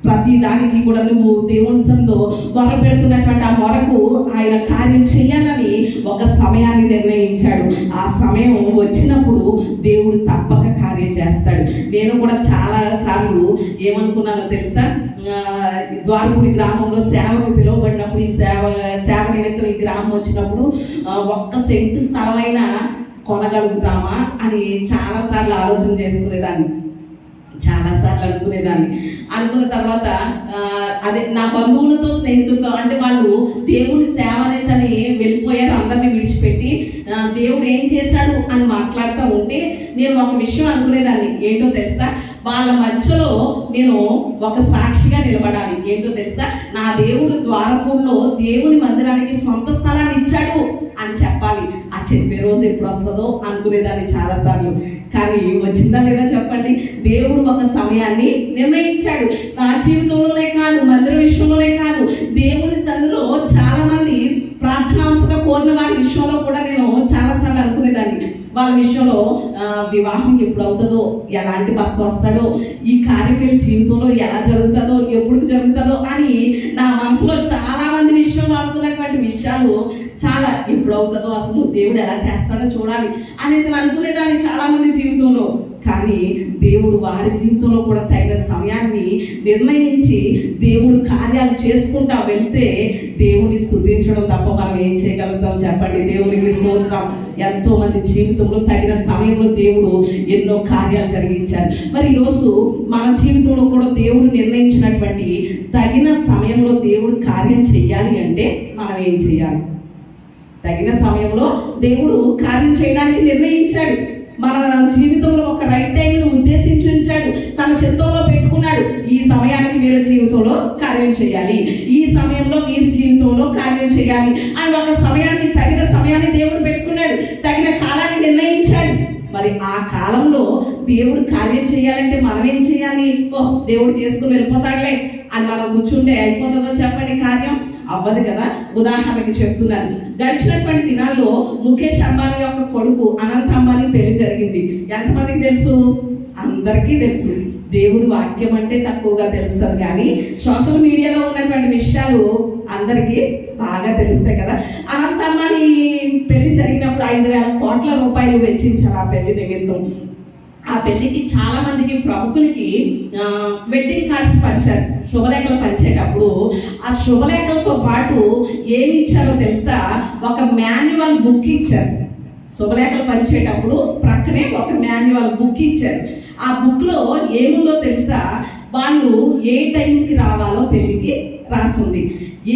ప్రతి దానికి కూడా నువ్వు దేవుని సన్నిధిలో మొర పెడుతున్నటువంటి ఆ మొరకు ఆయన కార్యం చేయాలని ఒక సమయాన్ని నిర్ణయించాడు. ఆ సమయం వచ్చినప్పుడు దేవుడు తప్పక కార్యం చేస్తాడు. నేను కూడా చాలా సార్లు ఏమనుకున్నానో తెలుసా, ద్వారపూడి గ్రామంలో సేవకు పిలువబడినప్పుడు, ఈ సేవ నిమిత్తం ఈ గ్రామం వచ్చినప్పుడు 1 సెంటు స్థలమైనా కొనగలుగుతామా అని చాలాసార్లు ఆలోచన చేసుకునేదాన్ని, చాలాసార్లు అనుకున్న తర్వాత అదే నా బంధువులతో స్నేహితులతో, అంటే వాళ్ళు దేవుని సేవ అనేసని వెళ్ళిపోయారు, అందరినీ విడిచిపెట్టి దేవుడు ఏం చేశాడు అని మాట్లాడుతూ ఉంటే నేను ఒక విషయం అనుకునేదాన్ని. ఏంటో తెలుసా, వాళ్ళ మధ్యలో నేను ఒక సాక్షిగా నిలబడాలి. ఏంటో తెలుసా, నా దేవుడు ద్వారపూర్లో దేవుని మందిరానికి సొంత స్థలాన్ని ఇచ్చాడు అని చెప్పాలి. ఆ చెప్పే రోజు ఎప్పుడు వస్తుందో అనుకునేదాన్ని చాలాసార్లు. కానీ వచ్చిందా లేదా చెప్పండి? దేవుడు ఒక సమయాన్ని నిర్ణయించాడు. నా జీవితంలోనే కాదు, మందిర విషయంలోనే కాదు, దేవుని సన్నిధిలో చాలా మంది ప్రార్థన అవసరం కోరిన వారి విషయంలో కూడా నేను చాలాసార్లు అనుకునేదాన్ని. వాళ్ళ విషయంలో వివాహం ఎప్పుడు అవుతుందో, ఎలాంటి భర్త వస్తాడో, ఈ కార్యం వీళ్ళ జీవితంలో ఎలా జరుగుతుందో, ఎప్పుడు జరుగుతుందో అని నా మనసులో చాలా మంది విషయంలో అనుకున్నటువంటి విషయాలు చాలా, ఎప్పుడు అవుతుందో, అసలు దేవుడు ఎలా చేస్తాడో చూడాలి అనేసి అనుకునేదాన్ని చాలా మంది జీవితంలో. కానీ దేవుడు వారి జీవితంలో కూడా తగిన సమయాన్ని నిర్ణయించి దేవుడు కార్యాలు చేసుకుంటా వెళ్తే దేవుని స్తుతించడం తప్ప మనం ఏం చేయగలుగుతాం చెప్పండి? దేవునికి స్తోత్రం. ఎంతో మంది జీవితంలో తగిన సమయంలో దేవుడు ఎన్నో కార్యాలు జరిగించారు. మరి ఈరోజు మన జీవితంలో కూడా దేవుడు నిర్ణయించినటువంటి తగిన సమయంలో దేవుడు కార్యం చెయ్యాలి అంటే మనం ఏం చేయాలి? తగిన సమయంలో దేవుడు కార్యం చేయడానికి నిర్ణయించాడు. మన జీవితంలో ఒక రైట్ టైంని ఉద్దేశించి ఉంచాడు, తన చిత్తంలో పెట్టుకున్నాడు. ఈ సమయానికి వీళ్ళ జీవితంలో కార్యం చేయాలి, ఈ సమయంలో వీరి జీవితంలో కార్యం చేయాలి అని ఒక సమయాన్ని, తగిన సమయాన్ని దేవుడు పెట్టుకున్నాడు, తగిన కాలాన్ని నిర్ణయించాడు. మరి ఆ కాలంలో దేవుడు కార్యం చేయాలంటే మనం ఏం చేయాలి? దేవుడు చేసుకుని వెళ్ళిపోతాడులే అని మనం కూర్చుంటే అయిపోతుందో చెప్పండి? కార్యం అవ్వదు కదా. ఉదాహరణకి చెప్తున్నాను, గడిచినటువంటి దినాల్లో ముఖేష్ అంబానీ యొక్క కొడుకు అనంత్ అంబానీ పెళ్లి జరిగింది. ఎంతమందికి తెలుసు? అందరికీ తెలుసు. దేవుడి వాక్యం అంటే తక్కువగా తెలుస్తుంది, కానీ సోషల్ మీడియాలో ఉన్నటువంటి విషయాలు అందరికీ బాగా తెలుస్తాయి కదా. అనంత్ అంబానీ పెళ్లి జరిగినప్పుడు 5,000 కోట్ల రూపాయలు వెచ్చించారు ఆ పెళ్లి నిమిత్తం. ఆ పెళ్లికి చాలా మందికి ప్రముఖులకి వెడ్డింగ్ కార్డ్స్ పంచారు, శుభలేఖలు పంచేటప్పుడు. ఆ శుభలేఖలతో పాటు ఏమి ఇచ్చారో తెలుసా? ఒక మాన్యువల్ బుక్ ఇచ్చారు. శుభలేఖలు పంచేటప్పుడు ప్రక్కనే ఒక మాన్యువల్ బుక్ ఇచ్చారు. ఆ బుక్లో ఏముందో తెలుసా? వాళ్ళు ఏ టైంకి రావాలో పెళ్లికి రాసింది,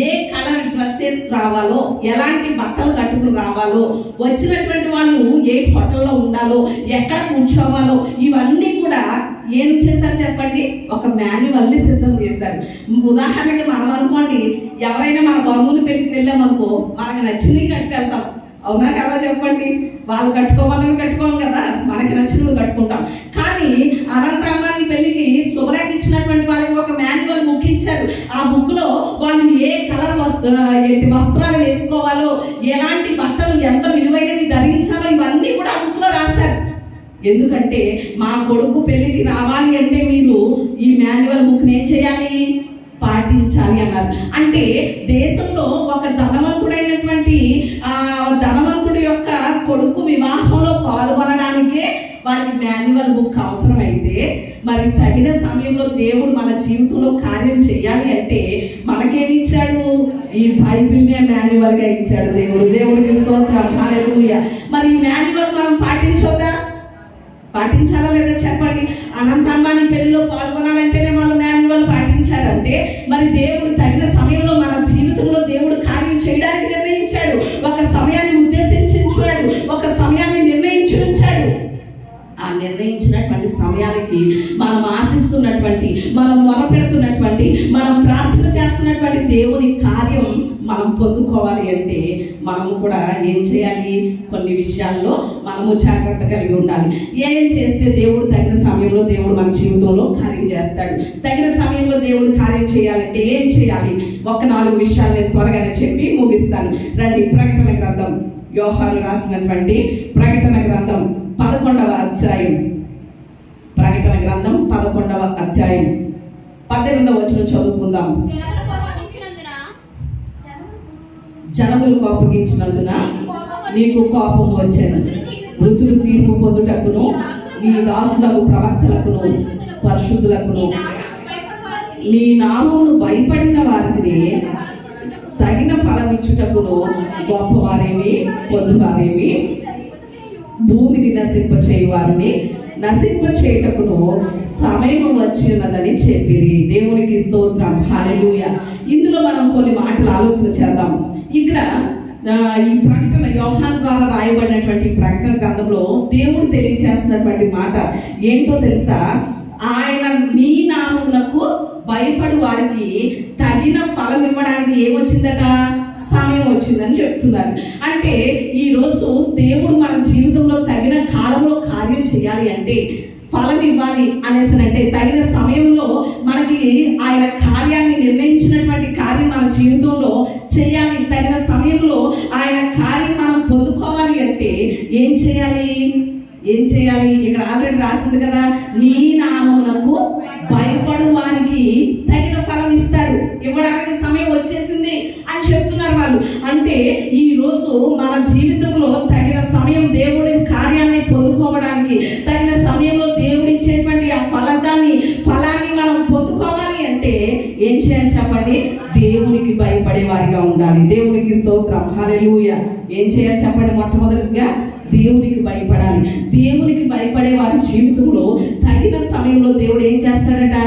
ఏ కలర్ డ్రెస్ వేసి రావాలో, ఎలాంటి బట్టలు కట్టుకుని రావాలో, వచ్చినటువంటి వాళ్ళు ఏ హోటల్లో ఉండాలో, ఎక్కడ కూర్చోవాలో, ఇవన్నీ కూడా ఏం చేశారు చెప్పండి? ఒక మాన్యువల్ని సిద్ధం చేశారు. ఉదాహరణకి మనం అనుకోండి, ఎవరైనా మన బంధువుల పెళ్లికి వెళ్ళామనుకో, మనకు నచ్చినవి కట్టుకెళ్తాం, అవునా కదా చెప్పండి? వాళ్ళు కట్టుకోవాలని కట్టుకోం కదా, మనకి నచ్చినవి కట్టుకుంటాం. కానీ అనంత్ అంబానీ పెళ్లికి శుభలేఖ ఇచ్చినటువంటి వాళ్ళకి ఒక మాన్యువల్ బుక్ ఇచ్చారు. ఆ బుక్ లో వాళ్ళు ఏ కలర్ వస్త్రాలు వేసుకోవాలో, ఎలాంటి బట్టలు ఎంత విలువైనవి ధరించాలో, ఇవన్నీ కూడా ఆ బుక్ లో రాశారు. ఎందుకంటే మా కొడుకు పెళ్లికి రావాలి అంటే మీరు ఈ మాన్యువల్ బుక్ ఏం చేయాలి? పాటించాలి అన్నారు. అంటే దేశంలో ఒక ధనవంతుడైనటువంటి ధనవంతుడి యొక్క కొడుకు వివాహంలో పాల్గొనడానికే వారికి మాన్యువల్ బుక్ అవసరమైతే, మరి తగిన సమయంలో దేవుడు మన జీవితంలో కార్యం చేయాలి అంటే మనకేమి ఇచ్చాడు? ఈ బైబిల్నే మాన్యువల్ గా ఇచ్చాడు దేవుడు. దేవుడికి స్తోత్రం, హల్లెలూయా. మరి ఈ మాన్యువల్ మనం పాటించొద్దా? పాటించాలా లేదా చెప్పండి? అనంత్ అంబానీ పెళ్లిలో పాల్గొనాలంటేనే వాళ్ళు మాన్యువల్ పాటించారంటే, మరి దేవుడు తగిన సమయంలో మన జీవితంలో దేవుడు కార్యం చేయడానికి నిర్ణయించాడు. ఒక సమయాన్ని ఉద్దేశించాడు, ఒక సమయాన్ని నిర్ణయించాడు. నిర్ణయించినటువంటి సమయానికి మనం ఆశిస్తున్నటువంటి, మనం మొరపెడుతున్నటువంటి, మనం ప్రార్థన చేస్తున్నటువంటి దేవుని కార్యం మనం పొందుకోవాలి అంటే మనము కూడా ఏం చేయాలి? కొన్ని విషయాల్లో మనము జాగ్రత్త కలిగి ఉండాలి. ఏం చేస్తే దేవుడు తగిన సమయంలో దేవుడు మన జీవితంలో కార్యం చేస్తాడు? తగిన సమయంలో దేవుడు కార్యం చేయాలంటే ఏం చేయాలి? ఒక 4 విషయాలు నేను త్వరగానే చెప్పి ముగిస్తాను. రండి, ప్రకటన గ్రంథం, యోహాను రాసినటువంటి ప్రకటన గ్రంథం 11వ అధ్యాయం, ప్రకటన గ్రంథం 11వ అధ్యాయం 18వ వచనం చదువుకుందాం. జనములు కోపగించినందున నీకు కోపం వచ్చాను, మృతులు తీర్పు పొందుటకును నీ దాసులకు ప్రవక్తలకును పరిశుద్ధులకును నీ నామమును భయపడిన వారికి తగిన ఫలం ఇచ్చుటకును గొప్పవారేమి పొందువారేమి భూమిని నశింపచేయు వారిని నశింపచేయుటకును సమయం వచ్చినదని చెప్పిరి. దేవునికి స్తోత్రం, హల్లెలూయా. ఇందులో మనం కొన్ని మాటలు ఆలోచన చేద్దాం. ఇక్కడ ఈ ప్రకటన యోహాను ద్వారా రాయబడినటువంటి ప్రకటన గ్రంథంలో దేవుడు తెలియజేస్తున్నటువంటి మాట ఏంటో తెలుసా? ఆయన నీ నామమునకు భయపడి వారికి తగిన ఫలం ఇవ్వడానికి ఏమొచ్చిందట? సమయం వచ్చిందని చెప్తున్నారు. అంటే ఈరోజు దేవుడు మన జీవితంలో తగిన కాలంలో కార్యం చేయాలి అంటే, ఫలం ఇవ్వాలి అనేసనంటే తగిన సమయంలో మనకి ఆయన కార్యాన్ని నిర్ణయించినటువంటి కార్యం మన జీవితంలో చేయాలి. తగిన సమయంలో ఆయన కార్యం మనం పొందుకోవాలి అంటే ఏం చేయాలి? ఏం చేయాలి? ఇక్కడ ఆల్రెడీ రాసింది కదా, నీ నామమునకు భయపడు వారికి తగిన ఫలం ఇస్తాడు, ఇవ్వడానికి సమయం వచ్చేసింది అని చెప్తున్నారు వాళ్ళు. అంటే ఈ రోజు మన జీవితంలో తగిన సమయం దేవుడి కార్యాన్ని పొందుకోవడానికి, తగిన సమయంలో దేవుడు ఇచ్చేటువంటి ఆ ఫలాన్ని మనం పొందుకోవాలి అంటే ఏం చేయాలి చెప్పండి? దేవునికి భయపడే వారిగా ఉండాలి. దేవునికి స్తోత్రం, హల్లెలూయా. ఏం చేయాలి చెప్పండి? మొట్టమొదటిగా దేవునికి భయపడాలి. దేవునికి భయపడే వారి జీవితంలో తగిన సమయంలో దేవుడు ఏం చేస్తాడట?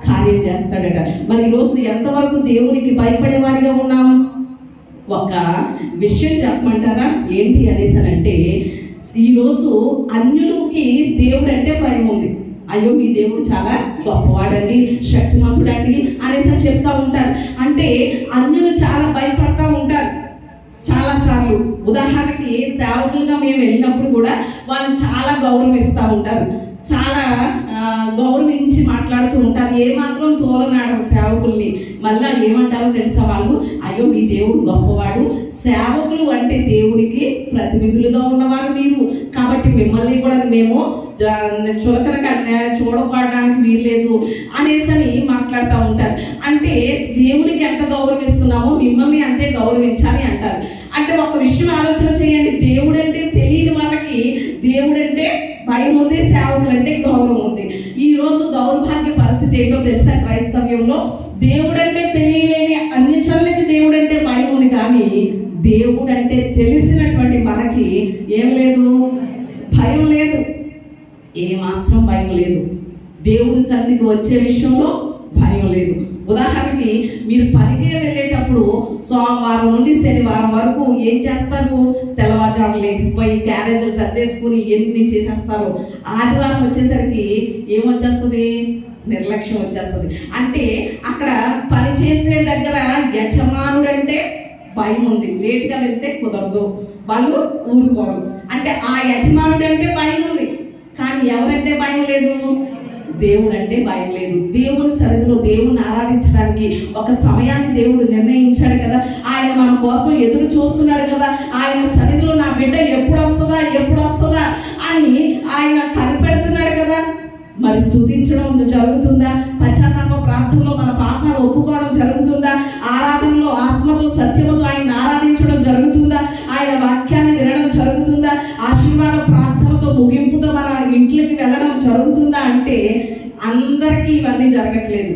కార్యం చేస్తాడట. మరి ఈరోజు ఎంతవరకు దేవునికి భయపడే వారిగా ఉన్నాం? ఒక విషయం చెప్పమంటారా? ఏంటి అనేసనంటే, ఈరోజు అన్యులకి దేవుడు అంటే భయం ఉంది. అయ్యో మీ దేవుడు చాలా గొప్పవాడండి, శక్తిమంతుడండి అనేసి చెప్తా ఉంటారు. అంటే అన్యులు చాలా భయపడతా ఉంటారు చాలా సార్లు. ఉదాహరణకి సేవకులుగా మేము వెళ్ళినప్పుడు కూడా వాళ్ళు చాలా గౌరవిస్తూ ఉంటారు, చాలా గౌరవించి మాట్లాడుతూ ఉంటారు. ఏమాత్రం తోలనాడరు సేవకుల్ని. మళ్ళీ ఏమంటారో తెలుసా వాళ్ళు? అయ్యో మీ దేవుడు గొప్పవాడు, సేవకులు అంటే దేవునికి ప్రతినిధులుగా ఉన్నవారు మీరు, కాబట్టి మిమ్మల్ని కూడా మేము చులకనగా చూడకోవడానికి వీల్లేదు అనేసని మాట్లాడుతూ ఉంటారు. అంటే దేవునికి ఎంత గౌరవిస్తున్నామో మిమ్మల్ని అంతే గౌరవించాలి అంటారు. అంటే ఒక విషయం ఆలోచన చేయండి, దేవుడంటే తెలియని వాళ్ళకి దేవుడంటే భయం ఉంది, సేవకులు అంటే గౌరవం ఉంది. ఈ రోజు దౌర్భాగ్య పరిస్థితి ఏంటో తెలుసా? క్రైస్తవ్యంలో దేవుడంటే తెలియలేని అన్యజనులకి దేవుడంటే భయం ఉంది, కానీ దేవుడంటే తెలిసినటువంటి మనకి ఏం లేదు? భయం లేదు, ఏమాత్రం భయం లేదు. దేవుడి సన్నిధికి వచ్చే విషయంలో భయం లేదు. ఉదాహరణకి మీరు పనికి వెళ్ళేటప్పుడు సోమవారం నుండి శనివారం వరకు ఏం చేస్తారు? తెల్లవారుజామున లేచిపోయి క్యారేజీలు సర్దేసుకుని ఎన్ని చేసేస్తారు. ఆదివారం వచ్చేసరికి ఏమొచ్చేస్తుంది? నిర్లక్ష్యం వచ్చేస్తుంది. అంటే అక్కడ పని చేసే దగ్గర యజమానుడంటే భయం ఉంది, లేట్గా వెళ్తే కుదరదు, వాళ్ళు ఊరుకోరు. అంటే ఆ యజమానుడు అంటే భయం ఉంది, కానీ ఎవరంటే భయం లేదు? దేవుడు అంటే భయం లేదు. దేవుని సన్నిధిలో దేవుని ఆరాధించడానికి ఒక సమయాన్ని దేవుడు నిర్ణయించాడు కదా. ఆయన మన కోసం ఎదురు చూస్తున్నాడు కదా. ఆయన సన్నిధిలో నా బిడ్డ ఎప్పుడు వస్తుందా అని ఆయన కనిపెడుతున్నాడు కదా. మరి స్తుతించడం జరుగుతుందా? పశ్చాత్తాప ప్రార్థనలో మన పాపాలు ఒప్పుకోవడం జరుగుతుందా? ఆరాధనలో ఆత్మతో సత్యముతో ఆయన ఆరాధించడం జరుగుతుందా? ఆయన వాక్యాన్ని వినడం జరుగుతుందా? ఆశీర్వాద ప్రార్థనతో ముగింపుతో మన ఇంట్లోకి వెళ్ళడం జరుగుతుందా? అంటే అందరికీ ఇవన్నీ జరగట్లేదు.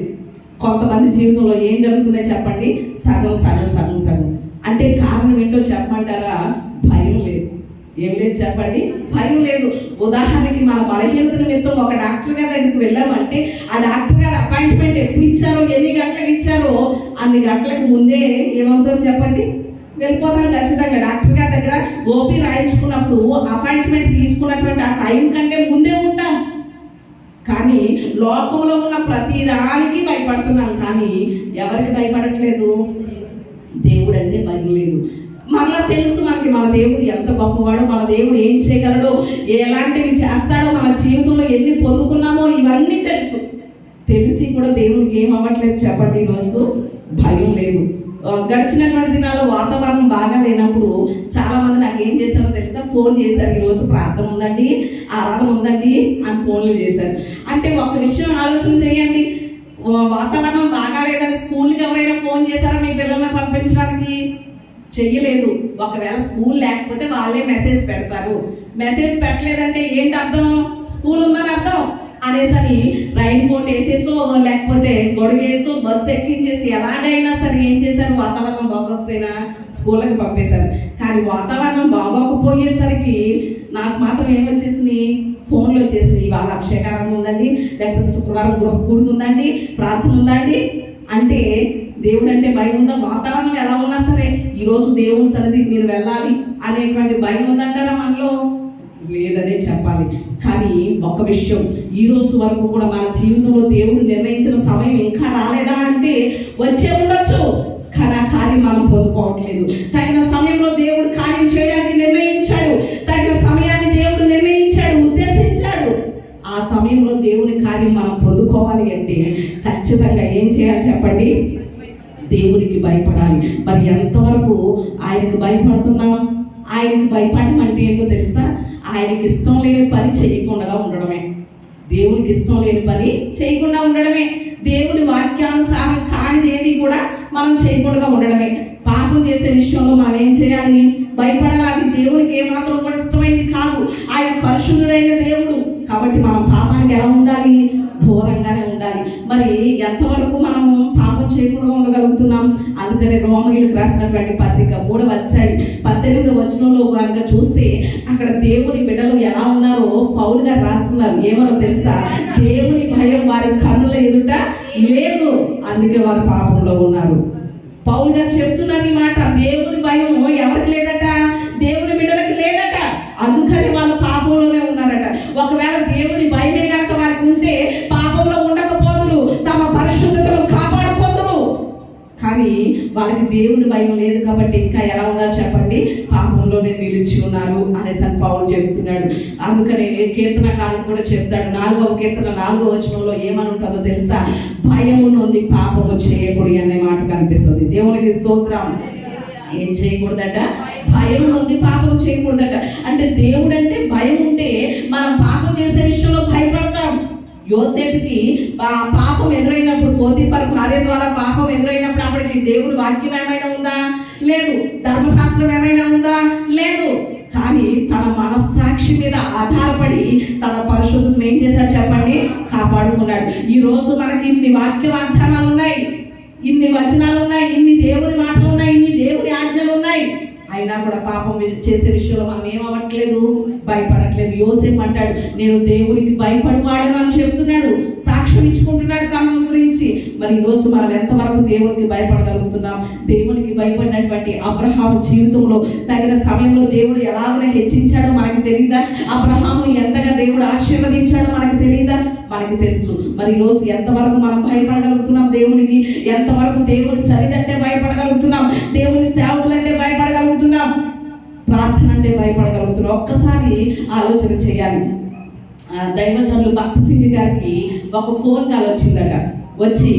కొంతమంది జీవితంలో ఏం జరుగుతున్నాయి చెప్పండి? సగం. అంటే కారణం ఏంటో చెప్పమంటారా? భయం లేదు. ఏం లేదు చెప్పండి? భయం లేదు. ఉదాహరణకి మన బలహీనత నిమిత్తం ఒక డాక్టర్ గారి దగ్గరికి వెళ్ళామంటే ఆ డాక్టర్ గారు అపాయింట్మెంట్ ఎప్పుడు ఇచ్చారో, ఎన్ని గంటలకు ఇచ్చారో అన్ని గంటలకు ముందే ఏమవుతుందో చెప్పండి? వెళ్ళిపోతాం ఖచ్చితంగా. డాక్టర్ గారి దగ్గర ఓపీ రాయించుకున్నప్పుడు అపాయింట్మెంట్ తీసుకున్నటువంటి ఆ టైం కంటే ముందే ఉంటాం. కానీ లోకంలో ఉన్న ప్రతి దానికి భయపడుతున్నాం, కానీ ఎవరికి భయపడట్లేదు? దేవుడు అంటే భయం లేదు. మళ్ళా తెలుసు మనకి మన దేవుడు ఎంత గొప్పవాడో, మన దేవుడు ఏం చేయగలడో, ఎలాంటివి చేస్తాడో, మన జీవితంలో ఎన్ని పొందుకున్నామో ఇవన్నీ తెలుసు. తెలిసి కూడా దేవునికి ఏం అవ్వట్లేదు చెప్పండి? ఈరోజు భయం లేదు. గడిచినటువంటి దినాల్లో వాతావరణం బాగా లేనప్పుడు చాలా మంది నాకు ఏం చేశారో తెలుసా? ఫోన్ చేశారు, ఈరోజు ప్రార్థన ఉందండి, ఆరాధన ఉందండి అని ఫోన్లు చేశారు. అంటే ఒక్క విషయం ఆలోచన చేయండి, వాతావరణం బాగా లేదని స్కూల్కి ఎవరైనా ఫోన్ చేశారా మీ పిల్లల్ని పంపించడానికి? చెయ్యలేదు. ఒకవేళ స్కూల్ లేకపోతే వాళ్ళే మెసేజ్ పెడతారు. మెసేజ్ పెట్టలేదంటే ఏంటి అర్థం? స్కూల్ ఉందని అర్థం అనేసని రైన్ కోట్ వేసేసో లేకపోతే గొడుగేసో బస్సు ఎక్కించేసి ఎలాగైనా సరే ఏం చేశారు? వాతావరణం బాగోకపోయినా స్కూళ్ళకి పంపేశారు. కానీ వాతావరణం బాగోకపోయేసరికి నాకు మాత్రం ఏమొచ్చేసింది? ఫోన్లు వచ్చేసింది. ఇవాళ అభిషేకారం ఉందండి, లేకపోతే శుక్రవారం గృహ కూడుతుందండి, ప్రార్థన ఉందండి. అంటే దేవుడు అంటే భయం ఉందా? వాతావరణం ఎలా ఉన్నా సరే ఈరోజు దేవుని సన్నిధికి నేను వెళ్ళాలి అనేటువంటి భయం ఉందంటారా మనలో? లేదనే చెప్పాలి. కానీ ఒక్క విషయం, ఈ రోజు వరకు కూడా మన జీవితంలో దేవుడు నిర్ణయించిన సమయం ఇంకా రాలేదా అంటే వచ్చే ఉండొచ్చు, కానీ ఆ కార్యం మనం పొందుకోవట్లేదు. తగిన సమయంలో దేవుడు కార్యం చేయడానికి నిర్ణయించాడు, తగిన సమయాన్ని దేవుడు నిర్ణయించాడు, ఉద్దేశించాడు. ఆ సమయంలో దేవుని కార్యం మనం పొందుకోవాలి అంటే ఖచ్చితంగా ఏం చేయాలి చెప్పండి? దేవునికి భయపడాలి. మరి ఎంతవరకు ఆయనకు భయపడుతున్నాం? ఆయనకు భయపడటం అంటే ఏంటో తెలుసా? ఆయనకి ఇష్టం లేని పని చేయకుండా ఉండడమే. దేవునికి ఇష్టం లేని పని చేయకుండా ఉండడమే. దేవుని వాక్యానుసారం కానిది ఏది కూడా మనం చేయకుండా ఉండడమే. పాపం చేసే విషయంలో మనం ఏం చేయాలి? భయపడాలి. అది దేవునికి ఏమాత్రం కూడా ఇష్టమైంది కాదు. ఆయన పరిశుద్ధుడైన దేవుడు కాబట్టి మనం పాపానికి ఎలా ఉండాలి? దూరంగానే ఉండాలి. మరి ఎంతవరకు మనం పాపం చేయకుండా ఉండగలుగుతున్నాం? అందుకని రోమీయులకు రాసినటువంటి పత్రిక 3వ అధ్యాయం 18వ వచనంలో కనుక చూస్తే అక్కడ దేవుని బిడ్డలు ఎలా ఉన్నారో పౌలు గారు రాస్తున్నారు. ఏమనో తెలుసా? దేవుని భయం వారి కన్నుల ఎదుట లేదు, అందుకే వారు పాపంలో ఉన్నారు. పౌలు గారు చెప్తున్నారు ఈ మాట. దేవుని భయం ఎవరికి లేదట? దేవుని బిడ్డలకు లేదట, అందుకని వాళ్ళు పాపంలోనే ఉన్నారట. ఒకవేళ దేవుని భయమే కనుక వారికి ఉంటే పాపంలో ఉండకపోదురు, తమ పరిశుద్ధతను కాపాడుకోదురు. కానీ వాళ్ళకి దేవుని భయం లేదు కాబట్టి ఇంకా ఎలా ఉన్నారు చెప్పండి? పాపంలోనే నిలిచి ఉన్నారు అనేసి పౌలు చెప్తున్నాడు. అందుకని కీర్తనకారుడు కూడా చెప్తాడు, 4వ కీర్తన 4వ వచనంలో ఏమని ఉంటుందో తెలుసా? భయము నొంది పాపము చేయకూడదు అనే మాట కనిపిస్తుంది. దేవునికి స్తోత్రం. ఏం చేయకూడదట? భయం ఉంది, పాపం చేయకూడదట. అంటే దేవుడు అంటే భయం ఉంటే మనం పాపం చేసే విషయంలో భయపడతాం. యోసేపుకి పాపం ఎదురైనప్పుడు, పోతీఫర్ భార్య ద్వారా పాపం ఎదురైనప్పుడు అప్పటికి దేవుడి వాక్యం ఏమైనా ఉందా? లేదు. ధర్మశాస్త్రం ఏమైనా ఉందా? లేదు. కానీ తన మనస్సాక్షి మీద ఆధారపడి తన పరిశుద్ధతను ఏం చేశాడు చెప్పండి? కాపాడుకున్నాడు. ఈ రోజు మనకి ఇన్ని వాక్య వాగ్దానాలు ఉన్నాయి, ఇన్ని వచనాలు ఉన్నాయి, ఇన్ని దేవుని మాటలు ఉన్నాయి, ఇన్ని దేవుని ఆజ్ఞలు ఉన్నాయి. అయినా కూడా పాపం చేసే విషయంలో మనం ఏమవ్వట్లేదు? భయపడట్లేదు. యోసేపు అంటాడు, నేను దేవునికి భయపడివాడను అని చెప్తున్నాడు, సాక్ష్యం ఇచ్చుకుంటున్నాడు తన గురించి. మరి ఈరోజు మనం ఎంతవరకు దేవునికి భయపడగలుగుతున్నాం? దేవునికి భయపడినటువంటి అబ్రహాము జీవితంలో తగిన సమయంలో దేవుడు ఎలాగైనా హెచ్చించాడో మనకి తెలియదా? అబ్రహాముని ఎంతగా దేవుడు ఆశీర్వదించాడో మనకి తెలియదా? మనకి తెలుసు. మరి ఈరోజు ఎంతవరకు మనం భయపడగలుగుతున్నాం దేవునికి? ఎంతవరకు దేవుని సరిదంటే భయపడగలుగుతున్నాం? దేవుని సేవకులంటే భయపడగలుగుతున్నాం? ప్రార్థన అంటే భయపడగలుగుతున్నాం? ఒక్కసారి ఆలోచన చేయాలి. దైవజనులు భక్త సింగ్ గారికి ఒక ఫోన్ కాల్ వచ్చిందట. వచ్చి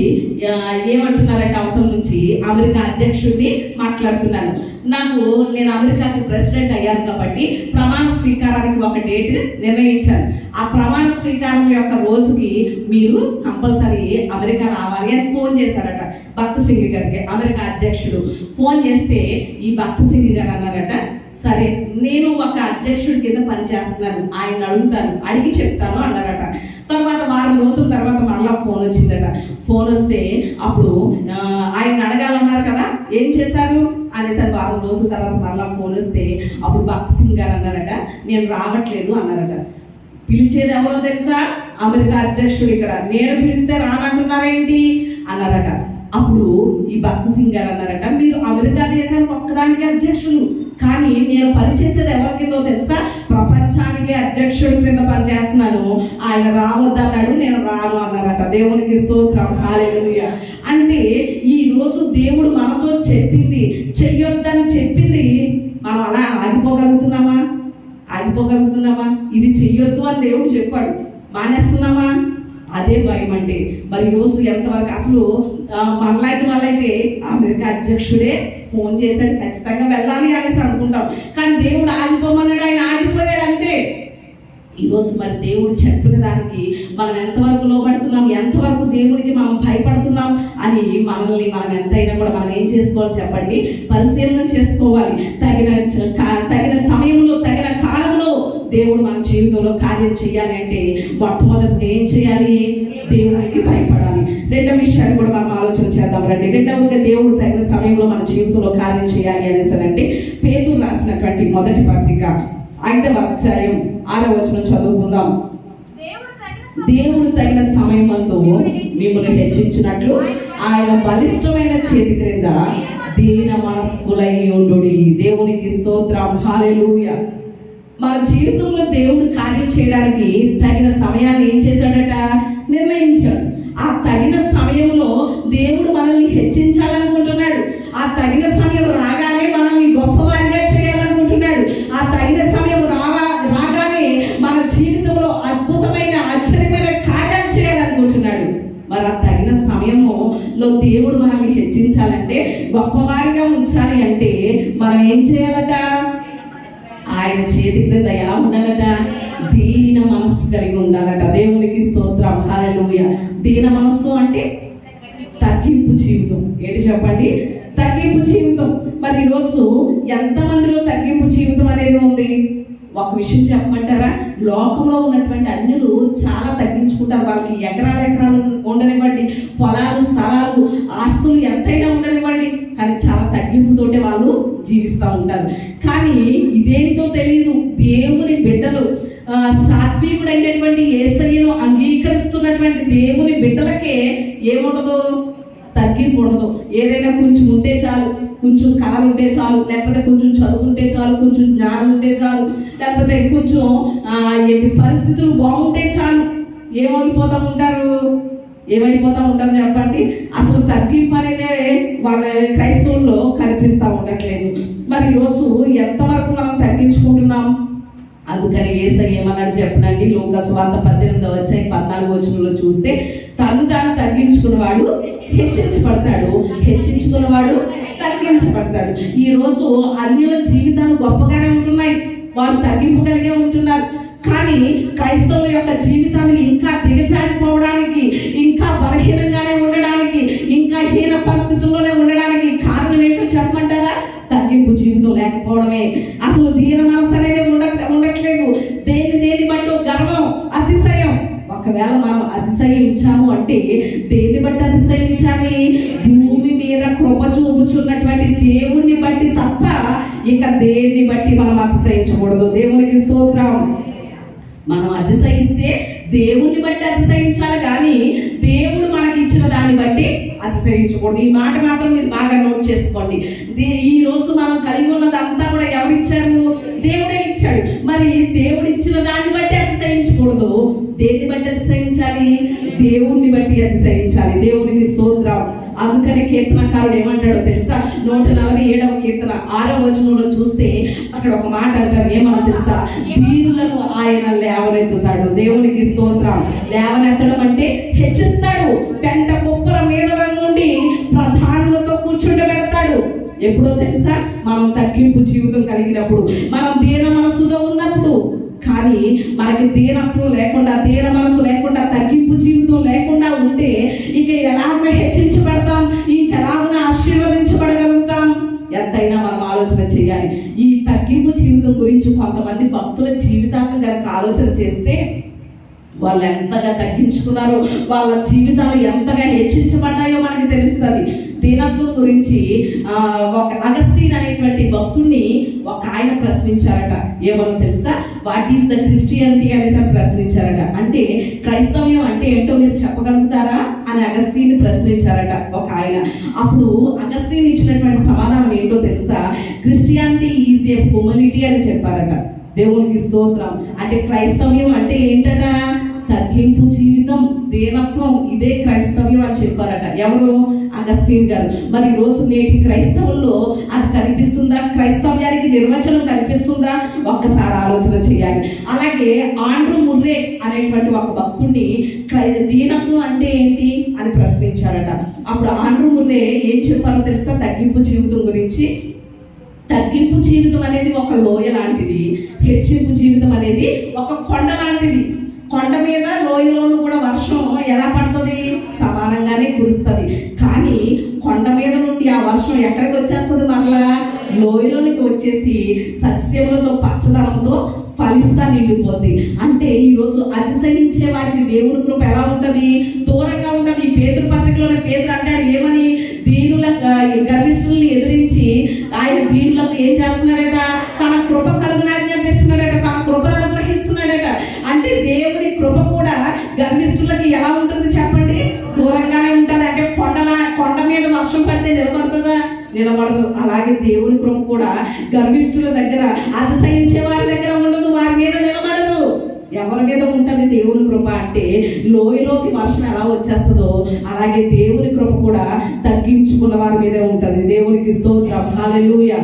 ఏమంటున్నారంటే అవతల నుంచి, అమెరికా అధ్యక్షుడిని మాట్లాడుతున్నాను, నేను అమెరికాకి ప్రెసిడెంట్ అయ్యాను కాబట్టి ప్రమాణ స్వీకారానికి ఒక డేట్ నిర్ణయించాను. ఆ ప్రమాణ స్వీకారం యొక్క రోజుకి మీరు కంపల్సరీ అమెరికా రావాలి అని ఫోన్ చేశారట భక్త సింగ్ గారికి. అమెరికా అధ్యక్షుడు ఫోన్ చేస్తే ఈ భక్త సింగ్ గారు అన్నారట, సరే నేను ఒక అధ్యక్షుడి కింద పనిచేస్తున్నాను, ఆయన అడుగుతాను, అడిగి చెప్తాను అన్నారట. తర్వాత వారం రోజుల తర్వాత మళ్ళా ఫోన్ వచ్చిందట. ఫోన్ వస్తే అప్పుడు ఆయన అడగాలన్నారు కదా, ఏం చేశారు అనేసరి వారం రోజుల తర్వాత మళ్ళా ఫోన్ వస్తే అప్పుడు భక్త సింగ్ గారు అన్నారట, నేను రావట్లేదు అన్నారట. పిలిచేది ఎవరో తెలుసా? అమెరికా అధ్యక్షుడు. ఇక్కడ నేను పిలిస్తే రానంటున్నారేంటి అన్నారట. అప్పుడు ఈ భక్త సింగ్ గారు అన్నారట, మీరు అమెరికా దేశానికి ఒక్కదానికి అధ్యక్షులు, కానీ నేను పనిచేసేది ఎవరి కిందో తెలుసా? ప్రపంచ ప్రపంచానికి అధ్యక్షుడి క్రింద పనిచేస్తున్నాను, ఆయన రావద్దన్నాడు, నేను రాను అన్నారట. దేవునికి స్తోత్రం, హల్లెలూయా. అంటే ఈ రోజు దేవుడు మనతో చెప్పింది, చెయ్యొద్దని చెప్పింది, మనం అలా ఆగిపోగలుగుతున్నామా? ఇది చెయ్యొద్దు అని దేవుడు చెప్పాడు, మానేస్తున్నామా? అదే భయం అంటే. మరి ఈరోజు ఎంతవరకు అసలు మనలాంటి వాళ్ళైతే అమెరికా అధ్యక్షుడే ఫోన్ చేశాడు, ఖచ్చితంగా వెళ్ళాలి అనేసి అనుకుంటాం. కానీ దేవుడు ఆగిపోమన్నాడు, ఆయన ఆగిపోయాడు అంతే. ఈరోజు మరి దేవుడు చెప్పిన దానికి మనం ఎంతవరకు లోబడుతున్నాం, ఎంతవరకు దేవుడికి మనం భయపడుతున్నాం అని మనం ఎంతైనా కూడా మనం ఏం చేసుకోవాలి చెప్పండి? పరిశీలన చేసుకోవాలి. తగిన సమయంలో, తగిన కాలంలో దేవుడు మన జీవితంలో కార్యం చేయాలి అంటే మొట్టమొదటిగా ఏం చేయాలి? దేవునికి భయపడాలి. రెండవ విషయాన్ని కూడా మనం ఆలోచన చేద్దాం రండి. రెండవదిగా దేవుడు తగిన సమయంలో మన జీవితంలో కార్యం చేయాలి అనేసి అంటే పేతురు రాసినటువంటి మొదటి పత్రిక 5వ అధ్యాయం 6వ వచనం చదువుకుందాం. దేవుడు తగిన సమయమందు మిమ్మల్ని హెచ్చించినట్లు ఆయన బలిష్టమైన చేతి క్రింద దీన మనస్కులై ఉండుడి. దేవునికి స్తోత్రం, హల్లెలూయా. మన జీవితంలో దేవుడు కార్యం చేయడానికి తగిన సమయాన్ని ఏం చేశాడట? నిర్ణయించాడు. ఆ తగిన సమయంలో దేవుడు మనల్ని హెచ్చించాలనుకుంటున్నాడు. ఆ తగిన సమయం రాగానే మనల్ని గొప్పవారిగా చేయాలనుకుంటున్నాడు. ఆ తగిన సమయం రాగానే మన జీవితంలో అద్భుతమైన, ఆశ్చర్యమైన కార్యాలు చేయాలనుకుంటున్నాడు. మరి ఆ తగిన సమయంలో దేవుడు మనల్ని హెచ్చించాలంటే, గొప్పవారిగా ఉంచాలి అంటే మనం ఏం చేయాలట? ఆయన చేతి క్రింద ఎలా ఉండాలట? దీన మనస్సు కలిగి ఉండాలట. దేవునికి స్తోత్రం, హల్లెలూయా. దీన మనస్సు అంటే తగ్గింపు జీవితం. ఏంటి చెప్పండి? తగ్గింపు జీవితం. మరి ఈరోజు ఎంతమందిలో తగ్గింపు జీవితం అనేది ఉంది? ఒక విషయం చెప్పమంటారా? లోకంలో ఉన్నటువంటి అన్యులు చాలా తగ్గించుకుంటారు. వాళ్ళకి ఎకరాలు ఉండనివ్వండి, పొలాలు, స్థలాలు, ఆస్తులు ఎంతైనా ఉండనివ్వండి, కానీ చాలా తగ్గింపుతోటే వాళ్ళు జీవిస్తూ ఉంటారు. కానీ ఇదేంటో తెలియదు, దేవుని బిడ్డలు, సాత్వికుడైనటువంటి యేసయ్యను అంగీకరిస్తున్నటువంటి దేవుని బిడ్డలకే ఏముండదు? తగ్గింపు ఉండదు. ఏదైనా కొంచెం ఉంటే చాలు, కొంచెం కళ ఉంటే చాలు, లేకపోతే కొంచెం చదువుకుంటే చాలు, కొంచెం జ్ఞానం ఉంటే చాలు, లేకపోతే కొంచెం పరిస్థితులు బాగుంటే చాలు, ఏమైపోతూ ఉంటారు చెప్పండి? అసలు తగ్గింపు అనేది వాళ్ళ క్రైస్తవుల్లో కనిపిస్తూ ఉండట్లేదు. మరి ఈరోజు ఎంతవరకు మనం తగ్గించుకుంటున్నాం? అందుకని యేసయ్య ఏమన్నాడు చెప్పనండి? లూకా సువార్త 18వ అధ్యాయం 14వ వచనంలో చూస్తే, తను తాను తగ్గించుకున్నవాడు హెచ్చించబడతాడు, హెచ్చించుకున్నవాడు తగ్గించబడతాడు. ఈ రోజు అన్యుల జీవితాలు గొప్పగానే ఉంటున్నాయి, వారు తగ్గింపు కలిగే ఉంటున్నారు. కానీ క్రైస్తవుల యొక్క జీవితాలు ఇంకా దిగజారిపోవడానికి, ఇంకా బలహీనంగానే ఉండడానికి, ఇంకా హీన పరిస్థితుల్లోనే ఉండడానికి కారణం ఏంటో చెప్పమంటారా? తగ్గింపు జీవితం లేకపోవడమే. అసలు దీన మనసు అనేది ఉండట్లేదు. దేని బట్టి గర్వం, అతిశయం. ఒకవేళ మనం అతిశయించాము అంటే దేన్ని బట్టి అతిశయించాలి? భూమి మీద కృప చూపుచున్నటువంటి దేవుణ్ణి బట్టి తప్ప ఇక దేన్ని బట్టి మనం అతిశయించకూడదు. దేవునికి స్తోత్రం. మనం అతిశయిస్తే దేవుణ్ణి బట్టి అతిశయించాలి, కానీ దేవుడు మనకి ఇచ్చిన దాన్ని బట్టి అతిశయించకూడదు. ఈ మాట మాత్రం మీరు బాగా నోట్ చేసుకోండి. ఈ రోజు మనం కలిగి ఉన్నదంతా కూడా ఎవరు ఇచ్చారు? దేవుడే ఇచ్చాడు. మరి దేవుడు ఇచ్చిన దాన్ని బట్టి అతిశయించకూడదు. దేన్ని బట్టి అతిశయించాలి? దేవుణ్ణి బట్టి అతిశయించాలి. దేవునికి స్తోత్రం. అందుకనే కీర్తనకారుడు ఏమంటాడో తెలుసా? 147వ కీర్తన 6వ వచనంలో చూస్తే అక్కడ ఒక మాట అంటారు. ఏమన్నా తెలుసా? దీనులను ఆయన లేవనెత్తుతాడు. దేవునికి స్తోత్రం. లేవనెత్తడం అంటే హెచ్చిస్తాడు. పెంట కుప్పల మీద నుండి ప్రధానులతో కూర్చుండబెడతాడు. ఎప్పుడో తెలుసా? మనం తగ్గింపు జీవితం కలిగినప్పుడు, మనం దీన మనసుగా ఉన్నప్పుడు. కానీ మనకి దీనత్వం లేకుండా, దీన మనసు లేకుండా, తగ్గింపు జీవితం లేకుండా ఉంటే ఇక ఎలాగో హెచ్చించబడతాం, ఇంకెలాగో ఆశీర్వదించబడగలుగుతాం? ఎంతైనా మనం ఆలోచన చేయాలి. ఈ తగ్గింపు జీవితం గురించి కొంతమంది భక్తుల జీవితాలను కనుక ఆలోచన చేస్తే, వాళ్ళు ఎంతగా తగ్గించుకున్నారో, వాళ్ళ జీవితాలు ఎంతగా హెచ్చించబడ్డాయో మనకి తెలుస్తుంది. దీనత్వం గురించి ఒక అగస్టీన్ అనేటువంటి భక్తుడిని ఒక ఆయన ప్రశ్నించారట. ఏమో తెలుసా? వాట్ ఈస్ ద క్రిస్టియానిటీ అనేసి ప్రశ్నించారట. అంటే క్రైస్తవ్యం అంటే ఏంటో మీరు చెప్పగలుగుతారా అని అగస్టీన్ ప్రశ్నించారట ఒక ఆయన. అప్పుడు అగస్టీన్ ఇచ్చినటువంటి సమాధానం ఏంటో తెలుసా? క్రిస్టియానిటీ ఈజ్ ఏ హ్యూమనిటీ అని చెప్పారట. దేవునికి స్తోత్రం. అంటే క్రైస్తవ్యం అంటే ఏంటట? తగ్గింపు జీవితం, దీనత్వం. ఇదే క్రైస్తవ్యం అని చెప్పారట. ఎవరు? అగస్టిన్ గారు. మరి ఈరోజు నేటి క్రైస్తవుల్లో అది కనిపిస్తుందా? క్రైస్తవ్యానికి నిర్వచనం కనిపిస్తుందా? ఒక్కసారి ఆలోచన చేయాలి. అలాగే ఆండ్రూ ముర్రే అనేటువంటి ఒక భక్తుడిని దీనత్వం అంటే ఏంటి అని ప్రశ్నించారట. అప్పుడు ఆండ్రూ ముర్రే ఏం చెప్పారో తెలుసా? తగ్గింపు జీవితం గురించి. తగ్గింపు జీవితం అనేది ఒక లోయ లాంటిది, హెచ్చింపు జీవితం అనేది ఒక కొండ లాంటిది. కొండ మీద లోయలోనూ కూడా వర్షం ఎలా పడుతుంది? సమానంగానే కురుస్తుంది. కానీ కొండ మీద నుండి ఆ వర్షం ఎక్కడికి వచ్చేస్తుంది? మరలా లోయలోనికి వచ్చేసి సస్యములతో పచ్చదనంతో ఫలిస్తా నిండిపోద్ది. అంటే ఈరోజు అతిశయించే వారికి దేవుని కృప ఎలా ఉంటుంది? దూరంగా ఉంటుంది. పేతురు పత్రికలోనే పేతురు అంటాడు ఏమని? దీనుల గర్విష్ఠుల్ని ఎదిరించి ఆయన దీనులకు ఏం చేస్తున్నాడట? తన కృప కలుగున ఆజ్ఞాపిస్తున్నాడట, తన కృపను అనుగ్రహిస్తున్నాడట. అంటే దేవుని కృప కూడా గర్విష్ఠులకి ఎలా ఉంటుంది చెప్పండి? దూరంగానే ఉంటుంది. అంటే కొండ మీద వర్షం పడితే నిలబడుతుందా? నిలబడదు. అలాగే దేవుని కృప కూడా గర్విష్ఠుల దగ్గర, అతిశయించే వారి దగ్గర ఉండదు, వారి మీద నిలబడదు. ఎవరి మీద ఉంటుంది దేవుని కృప? అంటే లోయలోకి వర్షం ఎలా వచ్చేస్తుందో అలాగే దేవుని కృప కూడా తగ్గించుకున్న వారి మీదే ఉంటుంది. దేవునికి స్తోత్రం. హల్లెలూయా.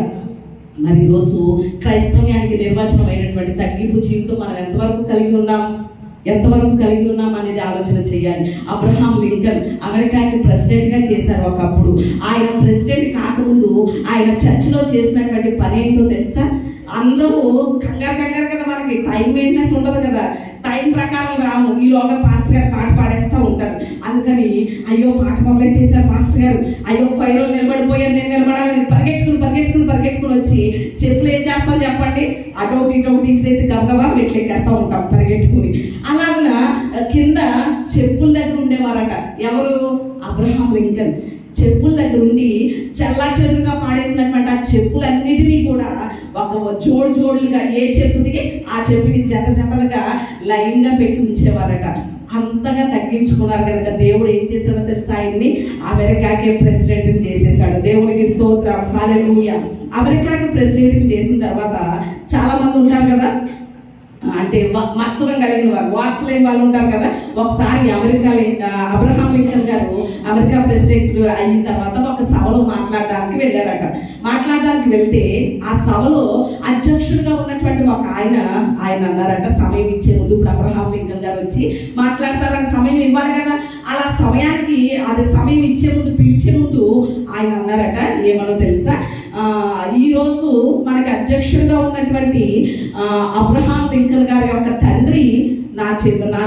మరి ఈరోజు క్రైస్తవ్యానికి నిర్వచనమైనటువంటి తగ్గింపు జీవితం మనం ఎంతవరకు కలిగి ఉన్నాం అనేది ఆలోచన చేయాలి. అబ్రహాం లింకన్ అమెరికాకి ప్రెసిడెంట్గా చేశారు ఒకప్పుడు. ఆయన ప్రెసిడెంట్ కాకముందు ఆయన చర్చిలో చేసినటువంటి పని ఏంటో తెలుసా? అందరూ కంగారు కదా, మనకి టైం మెయింటెనెన్స్ ఉండదు కదా, టైం ప్రకారం రాము. ఈలోగా పాస్టర్ గారు పాట పాడేస్తూ ఉంటారు. అందుకని అయ్యో పాట మొదలెట్టేశారు పాస్టర్ గారు, అయ్యో కొయ్యలు నిలబడిపోయారు, నేను నిలబడాలని పరిగెట్టుకుని వచ్చి చెప్పులు ఏం చేస్తాం చెప్పండి? అటొకటి ఇటొకటి తీసేసి గబగబా మెట్లెక్కేస్తూ ఉంటాం పరిగెట్టుకుని. అలాగా కింద చెప్పుల దగ్గర ఉండేవారట. ఎవరు? Abraham Lincoln. చెప్పుల దగ్గర ఉండి చెల్లాచెదురుగా పాడేసినటువంటి ఆ చెప్పులన్నిటినీ కూడా ఒక జోడులుగా ఏ చెప్పు దిగి ఆ చెప్పుకి జతలుగా లైన్గా పెట్టి ఉంచేవారట. అంతగా తగ్గించుకున్నారు కనుక దేవుడు ఏం చేశాడో తెలుసా? ఆయన్ని అమెరికాకే ప్రెసిడెంట్ చేసేసాడు. దేవునికి స్తోత్రం. హల్లెలూయా. అమెరికాకి ప్రెసిడెంట్ చేసిన తర్వాత చాలా మంది ఉంటారు కదా, అంటే మత్సరం కలిగిన వారు, వార్చలేని వాళ్ళు ఉంటారు కదా. ఒకసారి అబ్రహాం లింకన్ గారు అమెరికా ప్రెసిడెంట్ అయిన తర్వాత ఒక సభలో మాట్లాడడానికి వెళ్ళారట. మాట్లాడడానికి వెళ్తే ఆ సభలో అధ్యక్షుడిగా ఉన్నటువంటి ఒక ఆయన అన్నారట, సమయం ఇచ్చే ముందు, ఇప్పుడు అబ్రహాం లింకన్ గారు వచ్చి మాట్లాడతారని సమయం ఇవ్వాలి కదా, అలా సమయానికి అదే సమయం ఇచ్చే ముందు, పిలిచే ముందు ఆయన అన్నారట ఏమనో తెలుసా? ఈరోజు మనకి అధ్యక్షుడిగా ఉన్నటువంటి అబ్రహాం లింకన్ గారి యొక్క తండ్రి నా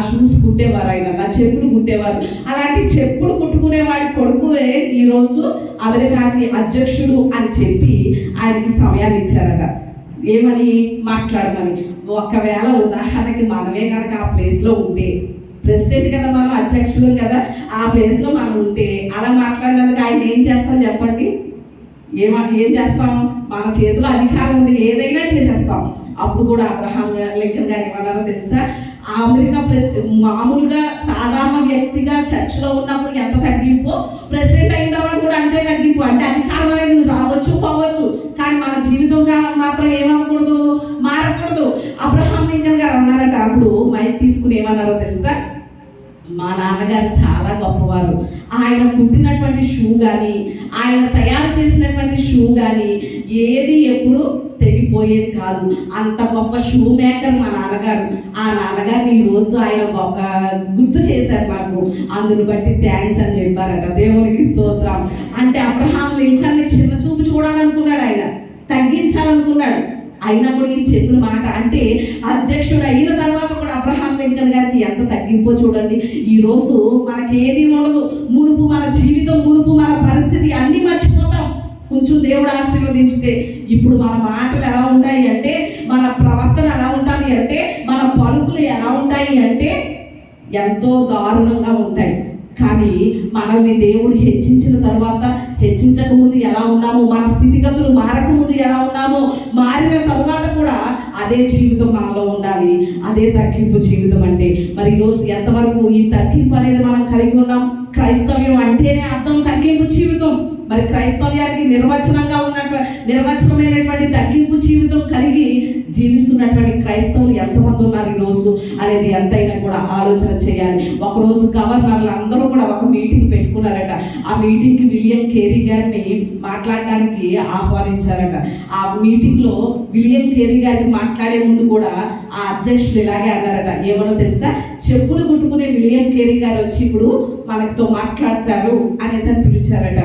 షూస్ కుట్టేవారు, ఆయన నా చెప్పులు కుట్టేవారు. అలాంటి చెప్పులు కుట్టుకునేవాడి కొడుకునే ఈరోజు అమెరికాకి అధ్యక్షుడు అని చెప్పి ఆయనకి సమయాన్ని ఇచ్చారట. ఏమని? మాట్లాడమని. ఒకవేళ ఉదాహరణకి మనమే కనుక ఆ ప్లేస్లో ఉంటే, ప్రెసిడెంట్ కదా మనం, అధ్యక్షుడు కదా, ఆ ప్లేస్లో మనం ఉంటే అలా మాట్లాడడానికి ఆయన ఏం చేస్తాం చెప్పండి? ఏం చేస్తాం? మన చేతిలో అధికారం ఉంది, ఏదైనా చేసేస్తాం. అప్పుడు కూడా అబ్రహాం లింకన్ గారు ఏమన్నారో తెలుసా? అమెరికా మామూలుగా సాధారణ వ్యక్తిగా చర్చిలో ఉన్నప్పుడు ఎంత తగ్గింపు, ప్రెసిడెంట్ అయిన తర్వాత కూడా అంతే తగ్గింపు. అంటే అధికారం అనేది రావచ్చు పోవచ్చు, కానీ మన జీవితం మాత్రం ఏమవకూడదు, మారకూడదు. అబ్రహాం లింకన్ గారు అన్నారట, అప్పుడు మైక్ తీసుకుని ఏమన్నారో తెలుసా? మా నాన్నగారు చాలా గొప్పవారు. ఆయన కుట్టినటువంటి షూ కానీ, ఆయన తయారు చేసినటువంటి షూ కానీ ఏది ఎప్పుడు తెగిపోయేది కాదు. అంత గొప్ప షూ మేకర్ మా నాన్నగారు. ఆ నాన్నగారిని ఈరోజు ఆయన గుర్తు చేశారు నాకు, అందుని బట్టి థ్యాంక్స్ అని చెప్పారట. దేవునికి స్తోత్రం. అంటే అబ్రహాం లింకన్ని చిన్న చూపు చూడాలనుకున్నాడు, ఆయన తగ్గించాలనుకున్నాడు. అయినా కూడా ఈ చెప్పిన మాట, అంటే అధ్యక్షుడు అయిన తర్వాత కూడా అబ్రహాం లింకన్ గారికి ఎంత తగ్గింపో చూడండి. ఈరోజు మనకేది ఉండదు, మునుపు మన జీవితం, మునుపు మన పరిస్థితి అన్నీ మర్చిపోతాం కొంచెం దేవుడు ఆశీర్వదించితే. ఇప్పుడు మన మాటలు ఎలా ఉంటాయి అంటే, మన ప్రవర్తన ఎలా ఉంటుంది అంటే, మన పలుకులు ఎలా ఉంటాయి అంటే ఎంతో దారుణంగా ఉంటాయి. కానీ మనల్ని దేవుడు హెచ్చించిన తర్వాత, హెచ్చించక ముందు ఎలా ఉన్నామో, మన స్థితిగతులు మారక ముందు ఎలా ఉన్నామో, మారిన తర్వాత కూడా అదే జీవితం మనలో ఉండాలి. అదే తగ్గింపు జీవితం అంటే. మరి ఈరోజు ఎంతవరకు ఈ తగ్గింపు అనేది మనం కలిగి ఉన్నాం? క్రైస్తవ్యం అంటేనే అర్థం తగ్గింపు జీవితం. మరి క్రైస్తవ్యానికి నిర్వచనమైనటువంటి తగ్గింపు జీవితం కలిగి జీవిస్తున్నటువంటి క్రైస్తవులు ఎంతమంది ఉన్నారు ఈరోజు అనేది ఎంతైనా కూడా ఆలోచన చేయాలి. ఒకరోజు గవర్నర్లు అందరూ కూడా ఒక మీటింగ్ పెట్టుకున్నారట. ఆ మీటింగ్కి విలియం కేరీ గారిని మాట్లాడడానికి ఆహ్వానించారట. ఆ మీటింగ్లో విలియం కేరీ గారికి మాట్లాడే ముందు కూడా ఆ అధ్యక్షులు ఇలాగే అన్నారట. ఏమన్నా తెలుసా, చెప్పులు కుట్టుకునే విలియం కేరీ గారు వచ్చి ఇప్పుడు మనతో మాట్లాడతారు అనేసి అని పిలిచారట.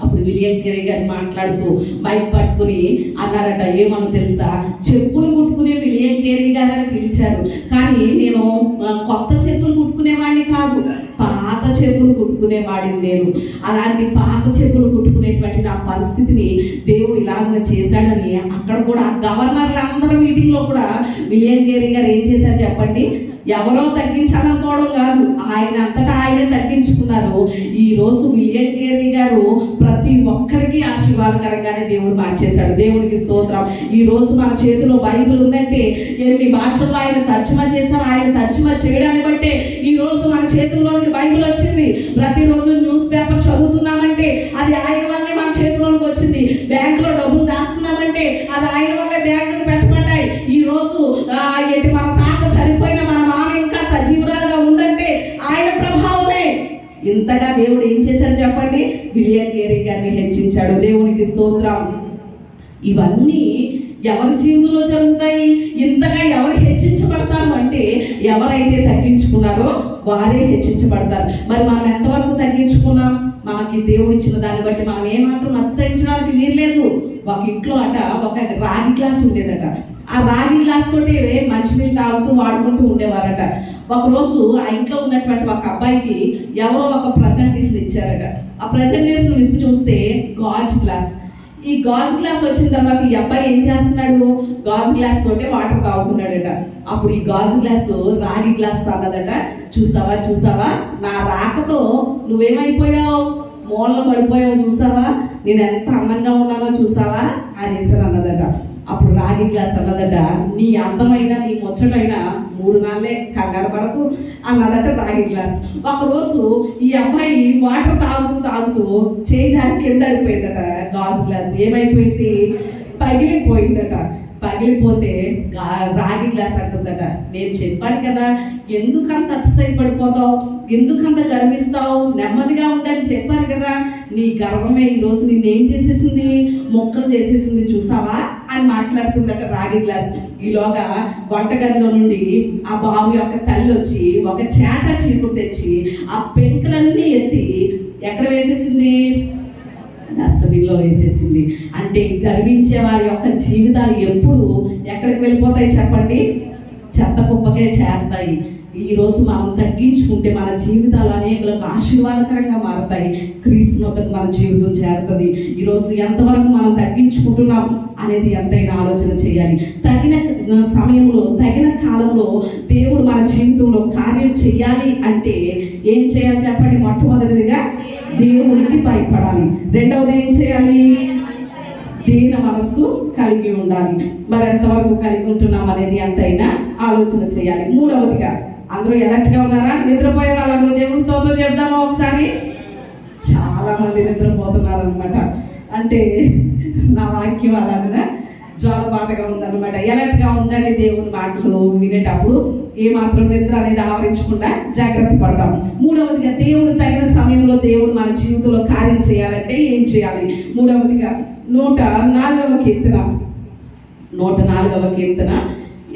అప్పుడు విలియం కేరీ గారు మాట్లాడుతూ మైక్ పట్టుకుని అన్నారట, ఏమన్నా తెలుసా, చెప్పులు కుట్టుకునే విలియం కేరీ గారు అని పిలిచారు, కానీ నేను కొత్త చెప్పులు కుట్టుకునేవాడిని కాదు, పాత చెప్పులు కుట్టుకునేవాడిని నేను. అలాంటి పాత చెప్పులు కుట్టుకునేటువంటి నా పరిస్థితిని దేవుడు ఇలాగ చేశాడని అక్కడ కూడా గవర్నర్లు అందరూ మీటింగ్లో కూడా విలియం కేరీ గారు ఏం చేశారు చెప్పండి? ఎవరో తగ్గించాలనుకోవడం కాదు, ఆయన అంతటా ఆయనే తగ్గించుకున్నారు. ఈ రోజు విలియం కేరీ గారు ప్రతి ఒక్కరికి ఆశీర్వాదకరంగానే దేవుడు మార్చేశాడు. దేవునికి స్తోత్రం. ఈ రోజు మన చేతిలో బైబిల్ ఉందంటే ఎన్ని భాషల్లో ఆయన తర్జుమా చేశారు. ఆయన తర్జుమా చేయడాన్ని బట్టే ఈ రోజు మన చేతుల్లోనికి బైబిల్ వచ్చింది. ప్రతిరోజు న్యూస్ పేపర్ చదువుతున్నామంటే అది ఆయన వల్లే మన చేతిలోనికి వచ్చింది. బ్యాంకులో డబ్బులు దాస్తున్నామంటే అది ఆయన వల్లే బ్యాంకులు పెట్టబడ్డాయి. ఈ రోజు మన తాత చనిపోయిన మన మామ ఇంకా సజీవురాలుగా ఉందంటే ఆయన ప్రభావమే. ఇంతగా దేవుడు ఏం చేశాడు చెప్పండి? విలియం కేరీ గారిని హెచ్చించాడు. దేవునికి స్తోత్రం. ఇవన్నీ ఎవరి జీవితంలో జరుగుతాయి? ఇంతగా ఎవరు హెచ్చించబడతారు అంటే ఎవరైతే తగ్గించుకున్నారో వారే హెచ్చించబడతారు. మరి మనం ఎంతవరకు తగ్గించుకున్నాం? మనకి దేవుడు ఇచ్చిన దాన్ని బట్టి మనం ఏమాత్రం అతిశయించడానికి వీల్లేదు. ఒక ఇంట్లో ఒక రాగి గ్లాస్ ఉండేదట. ఆ రాగి గ్లాస్ తోటి మంచినీళ్ళు తాగుతూ వాడుకుంటూ ఉండేవారట. ఒకరోజు ఆ ఇంట్లో ఉన్నటువంటి ఒక అబ్బాయికి ఎవరో ఒక ప్రజెంటేషన్ ఇచ్చారట. ఆ ప్రజెంటేషన్ విప్పి చూస్తే గాజు గ్లాస్. ఈ గాజు గ్లాస్ వచ్చిన తర్వాత ఈ అబ్బాయి ఏం చేస్తున్నాడు? గాజు గ్లాస్ తోటే వాటర్ తాగుతున్నాడట. అప్పుడు ఈ గాజు గ్లాసు రాగి గ్లాస్ అన్నదట, చూసావా నా రాకతో నువ్వేమైపోయావు, మూలన పడిపోయావు, చూసావా నేను ఎంత అందంగా ఉన్నానో చూసావా అనేసి అన్నదట. అప్పుడు రాగి గ్లాస్ అన్నదట, నీ అందమైన నీ ముచ్చటైన 3 నాళ్ళే, కంగారు పడకు అన్నదట రాగి గ్లాస్. ఒకరోజు ఈ అబ్బాయి వాటర్ తాగుతూ చేయి జారి కింద పడిపోయిందట. గాజు గ్లాస్ ఏమైపోయింది? పగిలిపోయిందట. పగిలిపోతే రాగి గ్లాస్ అంటుందట, నేను చెప్పాను కదా, ఎందుకంత అతిశయపడిపోతావు, ఎందుకంత గర్విస్తావు, నెమ్మదిగా ఉండని చెప్పాను కదా, నీ గర్వమే ఈరోజు నిన్నేం చేసేసింది, మొక్కలు చేసేసింది, చూసావా అని మాట్లాడుతుందట రాగి గ్లాస్. ఈలోగా వంటగదిలో నుండి ఆ బాబు యొక్క తల్లి వచ్చి ఒక చేట చీపురు తెచ్చి ఆ పెంకులన్నీ ఎత్తి ఎక్కడ వేసేసింది? డస్ట్బిన్లో వేసేసింది. అంటే గర్వించే వారి యొక్క జీవితాలు ఎప్పుడు ఎక్కడికి వెళ్ళిపోతాయి చెప్పండి? చెత్త కుప్పకే చేరతాయి. ఈరోజు మనం తగ్గించుకుంటే మన జీవితాలు అనేకులకు ఆశీర్వాదకరంగా మారుతాయి. క్రీస్తునొద్దకు మన జీవితం చేరుతుంది. ఈరోజు ఎంతవరకు మనం తగ్గించుకుంటున్నాం అనేది ఎంతైనా ఆలోచన చేయాలి. తగిన సమయంలో తగిన కాలంలో దేవుడు మన జీవితంలో కార్యం చేయాలి అంటే ఏం చేయాలి చెప్పండి? మొట్టమొదటిదిగా దేవునికి భయపడాలి. రెండవది ఏం చేయాలి? దీన మనస్సు కలిగి ఉండాలి. మరి ఎంతవరకు కలిగి ఉంటున్నాం అనేది ఎంతైనా ఆలోచన చేయాలి. మూడవదిగా అందరూ ఎలర్ట్గా ఉన్నారా? నిద్రపోయే వాళ్ళందరూ దేవుని స్తోత్రం చెప్దామా ఒకసారి? చాలా మంది నిద్రపోతున్నారు అనమాట. అంటే నా వాక్యం అలాగా జోలపాటగా ఉందన్నమాట. ఎలర్ట్గా ఉండండి. దేవుని మాటలు వినేటప్పుడు ఏమాత్రం నిద్ర అనేది ఆవరించకుండా జాగ్రత్త పడదాం. మూడవదిగా దేవుడు తగిన సమయంలో దేవుడు మన జీవితంలో కార్యం చేయాలంటే ఏం చేయాలి? మూడవదిగా 104వ కీర్తన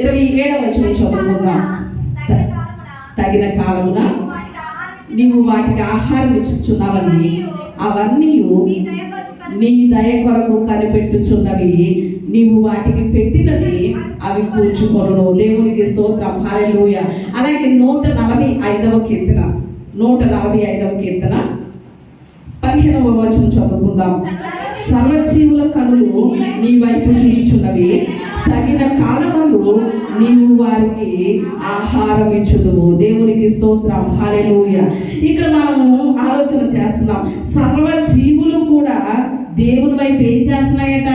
27వ వచనం చదువుకుందాం. తగిన కాలమున నీవు వాటికి ఆహారం ఇచ్చుచున్నావని అవన్నీ నీ దయ కొరకు కనిపెట్టుచున్నవి, నీవు వాటికి పెట్టినది అవి కూర్చుకొను. దేవునికి స్తోత్రం. హల్లెలూయా. అలాగే 145వ కీర్తన 15వ వచనం చదువుకుందాం. సర్వజీవుల కనులు నీ వైపు చూచుచున్నవి, తగిన కాలమందు నీవు వారికి ఆహారం ఇచ్చుదువు. దేవునికి స్తోత్రం. హల్లెలూయా. ఇక్కడ మనము ఆలోచన చేస్తున్నాం. సర్వజీవులు కూడా దేవుని వైపు ఏం చేస్తున్నాయట?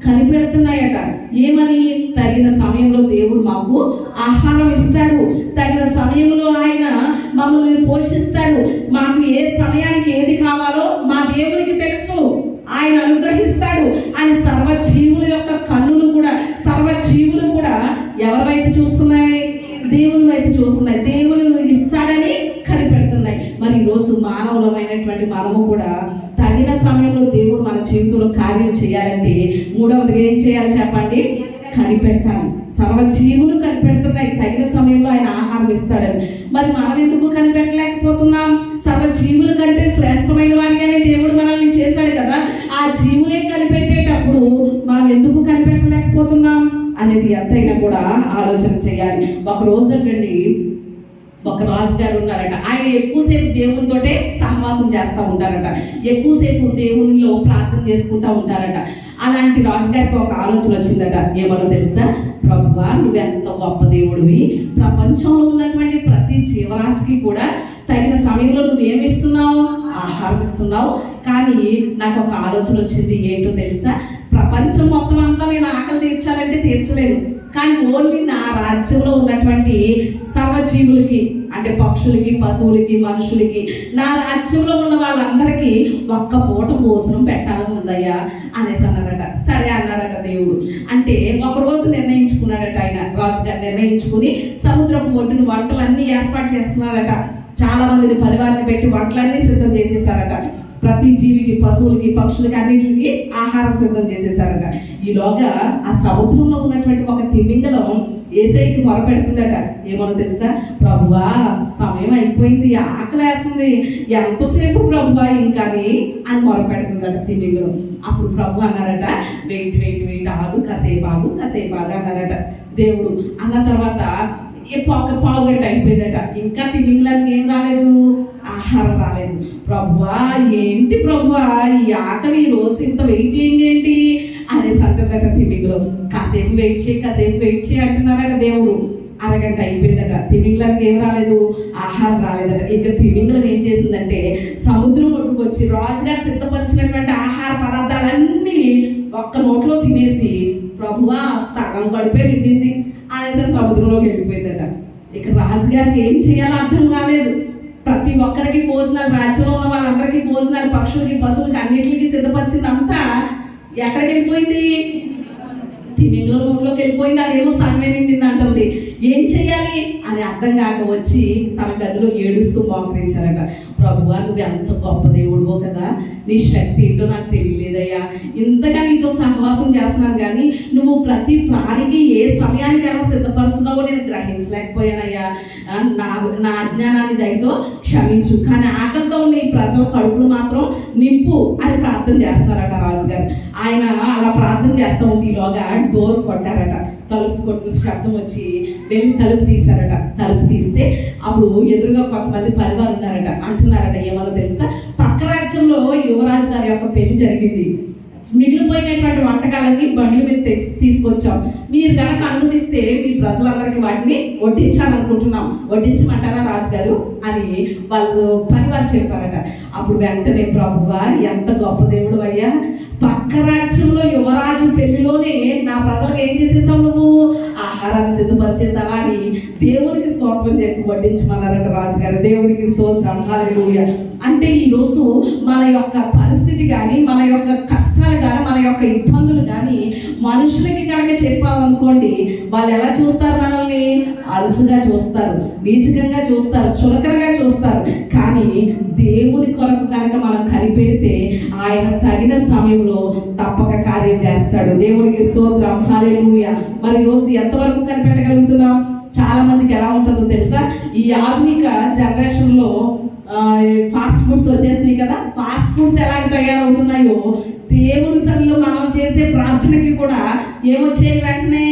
కనిపెడుతున్నాయట. ఏమని? తగిన సమయంలో దేవుడు మాకు ఆహారం ఇస్తాడు. తగిన సమయంలో ఆయన మమ్మల్ని పోషిస్తాడు. మాకు ఏ సమయానికి ఏది కావాలో మా దేవునికి తెలుసు, ఆయన అనుగ్రహిస్తాడు అని సర్వజీవుల యొక్క కన్నులు కూడా, సర్వజీవులు కూడా ఎవరి వైపు చూస్తున్నాయి? దేవుని వైపు చూస్తున్నాయి. దేవుడు ఇస్తాడని కనిపెడుతున్నాయి. మరి ఈరోజు మానవులమైనటువంటి మనము కూడా తగిన సమయంలో దేవుడు మన జీవితంలో కార్యం చేయాలంటే మూడవదిగా ఏం చేయాలి చెప్పండి? కనిపెట్టాలి. సర్వజీవులు కనిపెడుతున్నాయి తగిన సమయంలో ఆయన ఆహారం ఇస్తాడని. మరి మనం ఎందుకు కనిపెట్టలేకపోతున్నాం? సర్వజీవుల కంటే శ్రేష్టమైన వారిగానే దేవుడు మనల్ని చేశాడు కదా. ఆ జీవులే కనిపెట్టేటప్పుడు మనం ఎందుకు కనిపెట్టలేకపోతున్నాం అనేది ఎంతైనా కూడా ఆలోచన చేయాలి. ఒక రోజు అంటండి, ఒక రాజుగారు ఉన్నారట. ఆయన ఎక్కువసేపు దేవునితోటే సహవాసం చేస్తూ ఉంటారట, ఎక్కువసేపు దేవునిలో ప్రార్థన చేసుకుంటూ ఉంటారట. అలాంటి రాజుగారికి ఒక ఆలోచన వచ్చిందట. ఏమన్నా తెలుసా? ప్రభువా, నువ్వెంత గొప్ప దేవుడివి, ప్రపంచంలో ఉన్నటువంటి ప్రతి జీవరాశికి కూడా తగిన సమయంలో నువ్వేమిస్తున్నావు? ఆహారం ఇస్తున్నావు. కానీ నాకు ఒక ఆలోచన వచ్చింది. ఏంటో తెలుసా? ప్రపంచం మొత్తం అంతా నేను ఆకలి తీర్చాలంటే తీర్చలేను, కానీ ఓన్లీ నా రాజ్యంలో ఉన్నటువంటి సర్వజీవులకి, అంటే పక్షులకి, పశువులకి, మనుషులకి, నా రాజ్యంలో ఉన్న వాళ్ళందరికీ ఒక్క పూట భోజనం పెట్టాలని ఉందయ్యా అనేసి అన్నారట. సరే అన్నారట దేవుడు. అంటే ఒకరోజు నిర్ణయించుకున్నాడట ఆయన, రాజుగారు నిర్ణయించుకుని సముద్రపు ఒడ్డున వంటలన్నీ ఏర్పాటు చేస్తున్నారట. చాలా మందిని పరివారాన్ని పెట్టి వంటలన్నీ సిద్ధం చేసేసారట. ప్రతి జీవికి, పశువులకి, పక్షులకి, అన్నింటికి ఆహారం సిద్ధం చేసేసారట. ఈలోగా ఆ సముద్రంలో ఉన్నటువంటి ఒక తిమింగలం యేసయ్యకి మొరపెడుతుందట. ఏమో తెలుసా? ప్రభువా, సమయం అయిపోయింది, ఆకలి వేస్తుంది, ఎంతసేపు ప్రభువా ఇంకాని అని మొరపెడుతుందట తిమింగలం. అప్పుడు ప్రభు అన్నారట, వెయిట్ వెయిట్ వెయిట్, ఆగు, కాసేపు ఆగు, కాసేపు ఆగు అన్నారట దేవుడు. అన్న తర్వాత పావుగంట అయిపోయిందట. ఇంకా తిమింగలానికి ఏం రాలేదు? ఆహారం రాలేదు. ప్రభువా, ఏంటి ప్రభువా ఈ ఆకలి, ఈ రోజు ఇంత వెయిట్ ఏంటి అనేసి అంటుందట తిమింగలం. కాసేపు వెయిట్ చేయి, కాసేపు వెయిట్ చేయి అంటున్నారట దేవుడు. అరగంట అయిపోయిందట. తిమింగలానికి ఏం రాలేదు? ఆహారం రాలేదట. ఇక తిమింగలం ఏం చేసిందంటే సముద్రం ఒడ్డుకు వచ్చి రాజుగారు సిద్ధపరిచినటువంటి ఆహార పదార్థాలన్నీ ఒక్క నోట్లో తినేసి, ప్రభువా సగం గడిపే నిండింది అనేసి సముద్రంలోకి వెళ్ళిపోయిందట. ఇక రాజుగారికి ఏం చేయాలో అర్థం కాలేదు. ప్రతి ఒక్కరికి భోజనాలు, రాజ్యంలో ఉన్న వాళ్ళందరికీ భోజనాలు, పక్షులకి, పశువులకి, అన్నింటికి సిద్ధపరిచింది అంతా ఎక్కడికి వెళ్ళిపోయింది? తిమింగలం నోట్లోకి వెళ్ళిపోయింది. అదేమో సగమే నిండింది అంటుంది. ఏం చెయ్యాలి అని అర్థం కాక వచ్చి తన గదిలో ఏడుస్తూ మోకరించారట. ప్రభువా, నువ్వు ఎంత గొప్ప దేవుడువో కదా, నీ శక్తి ఏంటో నాకు తెలియలేదయ్యా, ఇంతగా నీతో సహవాసం చేస్తున్నాను కానీ నువ్వు ప్రతి ప్రాణికి ఏ సమయానికైనా సిద్ధపరుస్తున్నావో నేను గ్రహించలేకపోయానయ్యా. నా అజ్ఞానాన్ని దయతో క్షమించు, కానీ ఆకలితో ఉన్న ఈ ప్రజల కడుపులు మాత్రం నింపు అని ప్రార్థన చేస్తున్నారట రాజుగారు. ఆయన అలా ప్రార్థన చేస్తూ ఉంటే ఈలోగా డోర్ కొట్టారట. తలుపు కొట్టిన శబ్దం వచ్చి వెళ్ళి తలుపు తీశారట. తలుపు తీస్తే అప్పుడు ఎదురుగా కొంతమంది పరివారం ఉన్నారట. అంటున్నారట, ఏమన్నా తెలుసా? పక్క రాజ్యంలో యువరాజు గారి యొక్క పెళ్లి జరిగింది. మిగిలిపోయినటువంటి వంటకాలన్నీ బండ్ల మీద తీసుకొచ్చాం, మీరు కనుక అనుమతిస్తే మీ ప్రజలందరికీ వాటిని వడ్డించాలనుకుంటున్నాం, వడ్డించమంటారా రాజుగారు అని వాళ్ళు పనివారు చెప్పారట. అప్పుడు వెంటనే ప్రభువా, ఎంత గొప్ప దేవుడు అయ్యా, పక్క రాజ్యంలో యువరాజు పెళ్లిలోనే నా ప్రజలకు ఏం చేసేసావు? నువ్వు ఆహారాన్ని సిద్ధపరిచేసావా అని దేవునికి స్తోత్రం చెప్పి వడ్డించమన్నారట రాజుగారు. దేవునికి స్తోత్రం, హల్లెలూయా. అంటే ఈరోజు మన యొక్క పరిస్థితి కానీ, మన యొక్క కష్టాలు కానీ, మన యొక్క ఇబ్బందులు కానీ మనుషులకి కనుక చెప్పామనుకోండి, వాళ్ళు ఎలా చూస్తారు? మనల్ని అలసుగా చూస్తారు, నీచకంగా చూస్తారు, చులకనగా చూస్తారు. కానీ దేవుని కొరకు కనుక మనం కనిపెడితే ఆయన తగిన సమయంలో తప్పక కార్యం చేస్తాడు. దేవునికి స్తోత్రం, హల్లెలూయా. మరి ఈరోజు ఎంతవరకు కనిపెట్టగలుగుతున్నాం? చాలా మందికి ఎలా ఉంటుందో తెలుసా? ఈ ఆధునిక జనరేషన్లో ఫాస్ట్ ఫుడ్స్ వచ్చేసినాయి కదా. ఫాస్ట్ ఫుడ్స్ ఎలాగ తయారవుతున్నాయో దేవుని సన్నిధిలో మనం చేసే ప్రార్థనకి కూడా ఏమొచ్చేయాలి? వెంటనే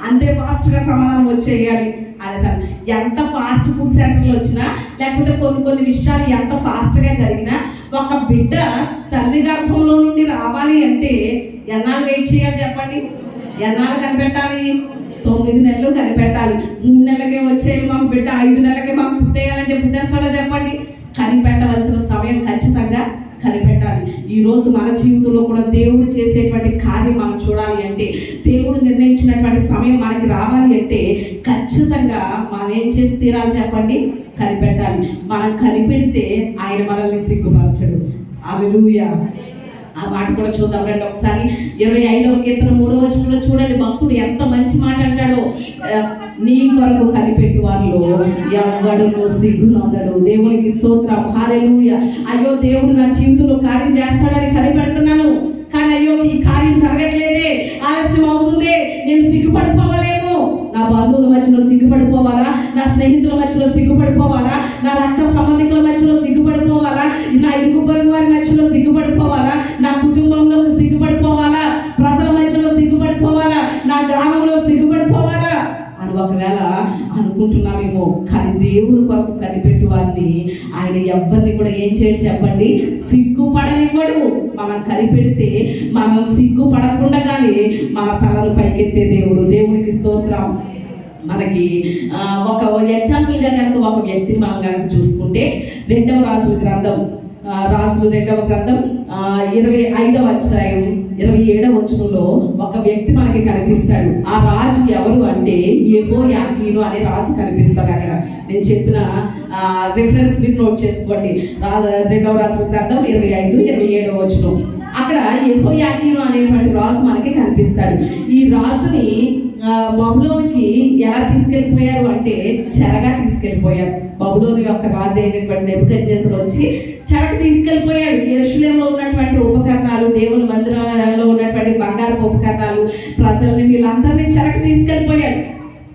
అంతే ఫాస్ట్గా సమాధానం వచ్చేయాలి అనేసరి. ఎంత ఫాస్ట్ ఫుడ్ సెంటర్లు వచ్చినా, లేకపోతే కొన్ని విషయాలు ఎంత ఫాస్ట్గా జరిగినా, ఒక బిడ్డ తల్లి గర్భంలో నుండి రావాలి అంటే ఎన్నాళ్ళు వెయిట్ చేయాలి చెప్పండి? ఎన్నాళ్ళు కనిపెట్టాలి? 9 నెలలు కనిపెట్టాలి. 3 నెలలకే వచ్చేది మాకు బిడ్డ, 5 నెలలకే మాకు పుట్టేయాలంటే పుట్టేస్తాడా చెప్పండి? కనిపెట్టవలసిన సమయం ఖచ్చితంగా కనిపెట్టాలి. ఈరోజు మన జీవితంలో కూడా దేవుడు చేసేటువంటి కార్యం మనం చూడాలి అంటే, దేవుడు నిర్ణయించినటువంటి సమయం మనకి రావాలి అంటే ఖచ్చితంగా మనం ఏం చేసి తీరాలి చెప్పండి? కనిపెట్టాలి. మనం కనిపెడితే ఆయన మనల్ని సిగ్గుపరచడు. హల్లెలూయా. ఆ మాట కూడా చూద్దాం రండి ఒకసారి. 25వ కీర్తన 3వ వచనంలో చూడండి, భక్తుడు ఎంత మంచి మాట అంటాడో. నీ కొరకు కనిపెట్టు వారిలో ఎవ్వడును సిగ్గునొందడు. దేవునికి స్తోత్రం. హల్లెలూయా. అయ్యో దేవుడు నా జీవితంలో కార్యం చేస్తాడని కనిపెడుతున్నాను, కానీ అయ్యో ఈ కార్యం జరగట్లేదే, ఆలస్యం అవుతుందే, నేను సిగ్గుపడిపోవాలేమో. నా బంధువుల మధ్యలో సిగ్గుపడిపోవాలా? నా స్నేహితుల మధ్యలో సిగ్గుపడిపోవాలా? నా రక్త సంబంధికుల మధ్యలో సిగ్గుపడిపోవాలా? నా ఇరుగు పొరుగు వారి మధ్యలో సిగ్గుపడిపోవాలా? నా కుటుంబంలో సిగ్గుపడిపోవాలా? ప్రజల మధ్యలో సిగ్గుపడిపోవాలా? నా గ్రామంలో సిగ్గుపడిపోవాలా అని ఒకవేళ అనుకుంటున్నామేమో. కానీ దేవుని కొరకు కనిపెట్టు వారిని ఆయన ఎవ్వరిని కూడా ఏం చేయడు చెప్పండి? సిగ్గుపడనివ్వడు. మనం కనిపెడితే మనం సిగ్గుపడకుండానే మన తలను పైకెత్తే దేవుడు. దేవునికి స్తోత్రం. మనకి ఒక ఎగ్జాంపుల్గా కనుక ఒక వ్యక్తిని మనం కనుక చూసుకుంటే, 2వ రాజుల గ్రంథం 2వ గ్రంథం 25వ అధ్యాయం 27వ వచనంలో ఒక వ్యక్తి మనకి కనిపిస్తాడు. ఆ రాజు ఎవరు అంటే యెహోయాకీను అనే రాజు కనిపిస్తాడు అక్కడ. నేను చెప్పిన రిఫరెన్స్ మీరు నోట్ చేసుకోండి. 2వ రాజుల గ్రంథం 25-27వ వచనం. అక్కడ యెహోయాకీను అనేటువంటి రాజు మనకి కనిపిస్తాడు. ఈ రాజుని బబులోనికి ఎలా తీసుకెళ్ళిపోయారు అంటే చెరగా తీసుకెళ్ళిపోయారు. బబులోని యొక్క రాజు అయినటువంటి నెబుకద్నెజరు వచ్చి చెరకు తీసుకెళ్ళిపోయాడు. యెరూషలేములో ఉన్నటువంటి ఉపకరణాలు, దేవుని మందిరాలలో ఉన్నటువంటి బంగారపు ఉపకరణాలు, ప్రజల్ని వీళ్ళందరినీ చెరకు తీసుకెళ్ళిపోయాడు.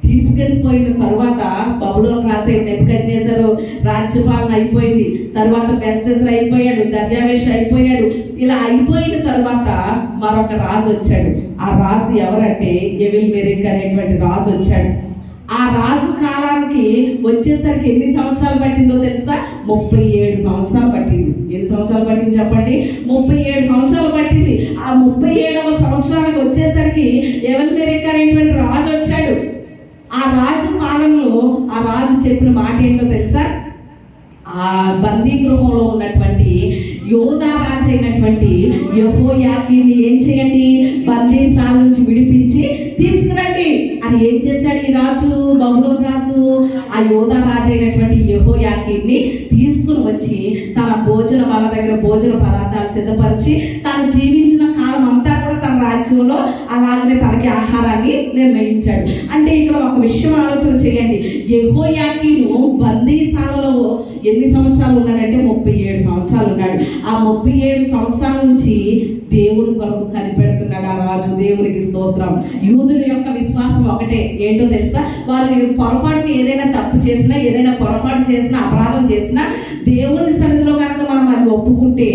తీసుకెళ్ళిపోయిన తర్వాత బబులోను రాజు నెబుకద్నెజరు రాజ్యపాలన అయిపోయింది. తర్వాత బెల్షస్సర్ అయిపోయాడు, దర్యావేషు అయిపోయాడు. ఇలా అయిపోయిన తర్వాత మరొక రాజు వచ్చాడు. ఆ రాజు ఎవరంటే ఎవీల్మెరోదక్ అనేటువంటి రాజు వచ్చాడు. ఆ రాజు కాలానికి వచ్చేసరికి ఎన్ని సంవత్సరాలు పట్టిందో తెలుసా? 37 సంవత్సరాలు పట్టింది. ఎన్ని సంవత్సరాలు పట్టింది చెప్పండి? 37 సంవత్సరాలు పట్టింది. ఆ 37వ సంవత్సరానికి వచ్చేసరికి ఎవీల్మెరోదక్ అనేటువంటి రాజు వచ్చాడు. ఆ రాజు పాలనలో ఆ రాజు చెప్పిన మాట ఏంటో తెలుసా? ఆ బందీ గృహంలో ఉన్నటువంటి యోధా రాజు అయినటువంటి యెహోయాకీని ఏం చేయండి? బందీశాల నుంచి విడిపించి తీసుకురండి అని ఏం చేశాడు ఈ రాజు? బబులోను రాజు ఆ యోధా రాజు అయినటువంటి యెహోయాకీని తీసుకుని వచ్చి తన వాళ్ళ దగ్గర భోజన పదార్థాలు సిద్ధపరిచి తను జీవించిన కాలం అంతా కూడా తన రాజ్యంలో అలాగనే తనకి ఆహారాన్ని నిర్ణయించాడు. అంటే ఇక్కడ ఒక విషయం ఆలోచన చేయండి. యెహోయాకీను బందీశాలలో ఎన్ని సంవత్సరాలు ఉన్నాడంటే 37 సంవత్సరాలు ఉన్నాడు. ఆ 37 సంవత్సరాల నుంచి దేవుని కొరకు కనిపెడుతున్నాడు ఆ రాజు. దేవునికి స్తోత్రం. యూదుల యొక్క విశ్వాసం ఒకటే, ఏంటో తెలుసా? వారు పొరపాటుని ఏదైనా తప్పు చేసినా, ఏదైనా పొరపాటు చేసినా, అపరాధం చేసినా దేవుని సన్నిధిలో కనుక మనం అది ఒప్పుకుంటే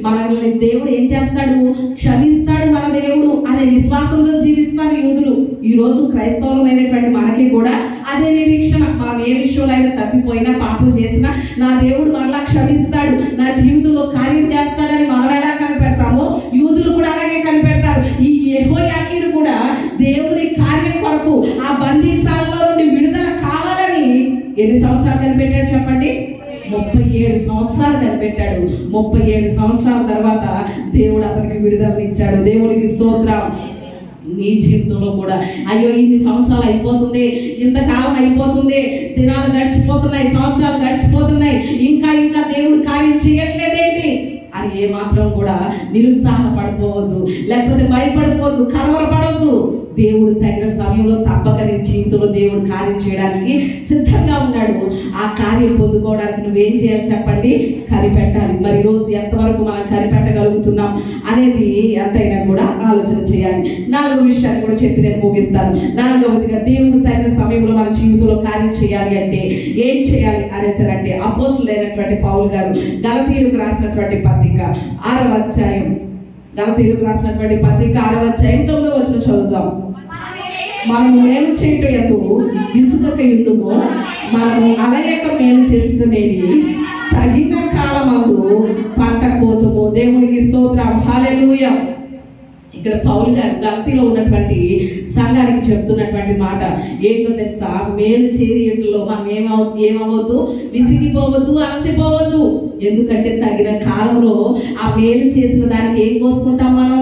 మనల్ని దేవుడు ఏం చేస్తాడు? క్షమిస్తాడు మన దేవుడు అనే విశ్వాసంతో జీవిస్తారు యూదులు. ఈ రోజు క్రైస్తవులమైనటువంటి మనకి కూడా అదే నిరీక్షణ. మనం ఏ విషయంలో అయితే తప్పిపోయినా, పాపం చేసినా నా దేవుడు మనలా క్షమిస్తాడు, నా జీవితంలో కార్యం చేస్తాడని మనం ఎలా కనిపెడతామో యూదులు కూడా అలాగే కనిపెడతారు. ఈ యెహోయాకీను కూడా దేవుని కార్యం కొరకు ఆ బందీశాలలో నుండి విడుదల కావాలని ఎన్ని సంవత్సరాలు కనిపెట్టాడు చెప్పండి? 37 సంవత్సరాలు కనిపెట్టాడు. 37 సంవత్సరాల తర్వాత దేవుడు అతనికి విడుదలనిచ్చాడు. దేవునికి స్తోత్రం. నీ జీవితంలో కూడా అయ్యో ఇన్ని సంవత్సరాలు అయిపోతుంది, ఇంతకాలం అయిపోతుంది, దినాలు గడిచిపోతున్నాయి, సంవత్సరాలు గడిచిపోతున్నాయి, ఇంకా దేవుడు కార్యం చేయట్లేదేంటి అని ఏమాత్రం కూడా నిరుత్సాహపడిపోవద్దు, లేకపోతే భయపడిపోవద్దు, కలవరపడవద్దు. దేవుడు తగిన సమయంలో తప్పక నీ జీవితంలో దేవుడు కార్యం చేయడానికి సిద్ధంగా ఉన్నాడు. ఆ కార్యం పొందుకోవడానికి నువ్వేం చేయాలి చెప్పండి? కనిపెట్టాలి. మరి ఈరోజు ఎంతవరకు మనం కనిపెట్టగలుగుతున్నాం అనేది ఎంతైనా కూడా ఆలోచన చేయాలి. 4వ విషయాన్ని కూడా చెప్పి నేను ముగిస్తాను. 4వదిగా దేవుడు తగిన సమయంలో మన జీవితంలో కార్యం చేయాలి అంటే ఏం చేయాలి అనేసరంటే, అపోస్తులైనటువంటి పౌలు గారు గలతీయులకు రాసినటువంటి పత్రిక 6వ అధ్యాయం, గలతీయులకు రాసినటువంటి పత్రిక 6వ అధ్యాయం 9వ వచనం చదువుదాం. మనము మేలు చేయటం ఎందు ఇసుకక యుద్ధము, మనము అలయక మేలు చేస్తమేని తగిన కాలమందు పంట కోతము. దేవునికి స్తోత్రం. హల్లెలూయా. ఇక్కడ పౌలు గారు గలతీలో ఉన్నటువంటి సంఘానికి చెప్తున్నటువంటి మాట ఏంటో తెలుసా? మేలు చేయటంలో మనం ఏమవ్వద్దు, విసిగిపోవద్దు, అలసిపోవద్దు. ఎందుకంటే తగిన కాలంలో ఆ మేలు చేసిన దానికి ఏం కోసుకుంటాం? మనం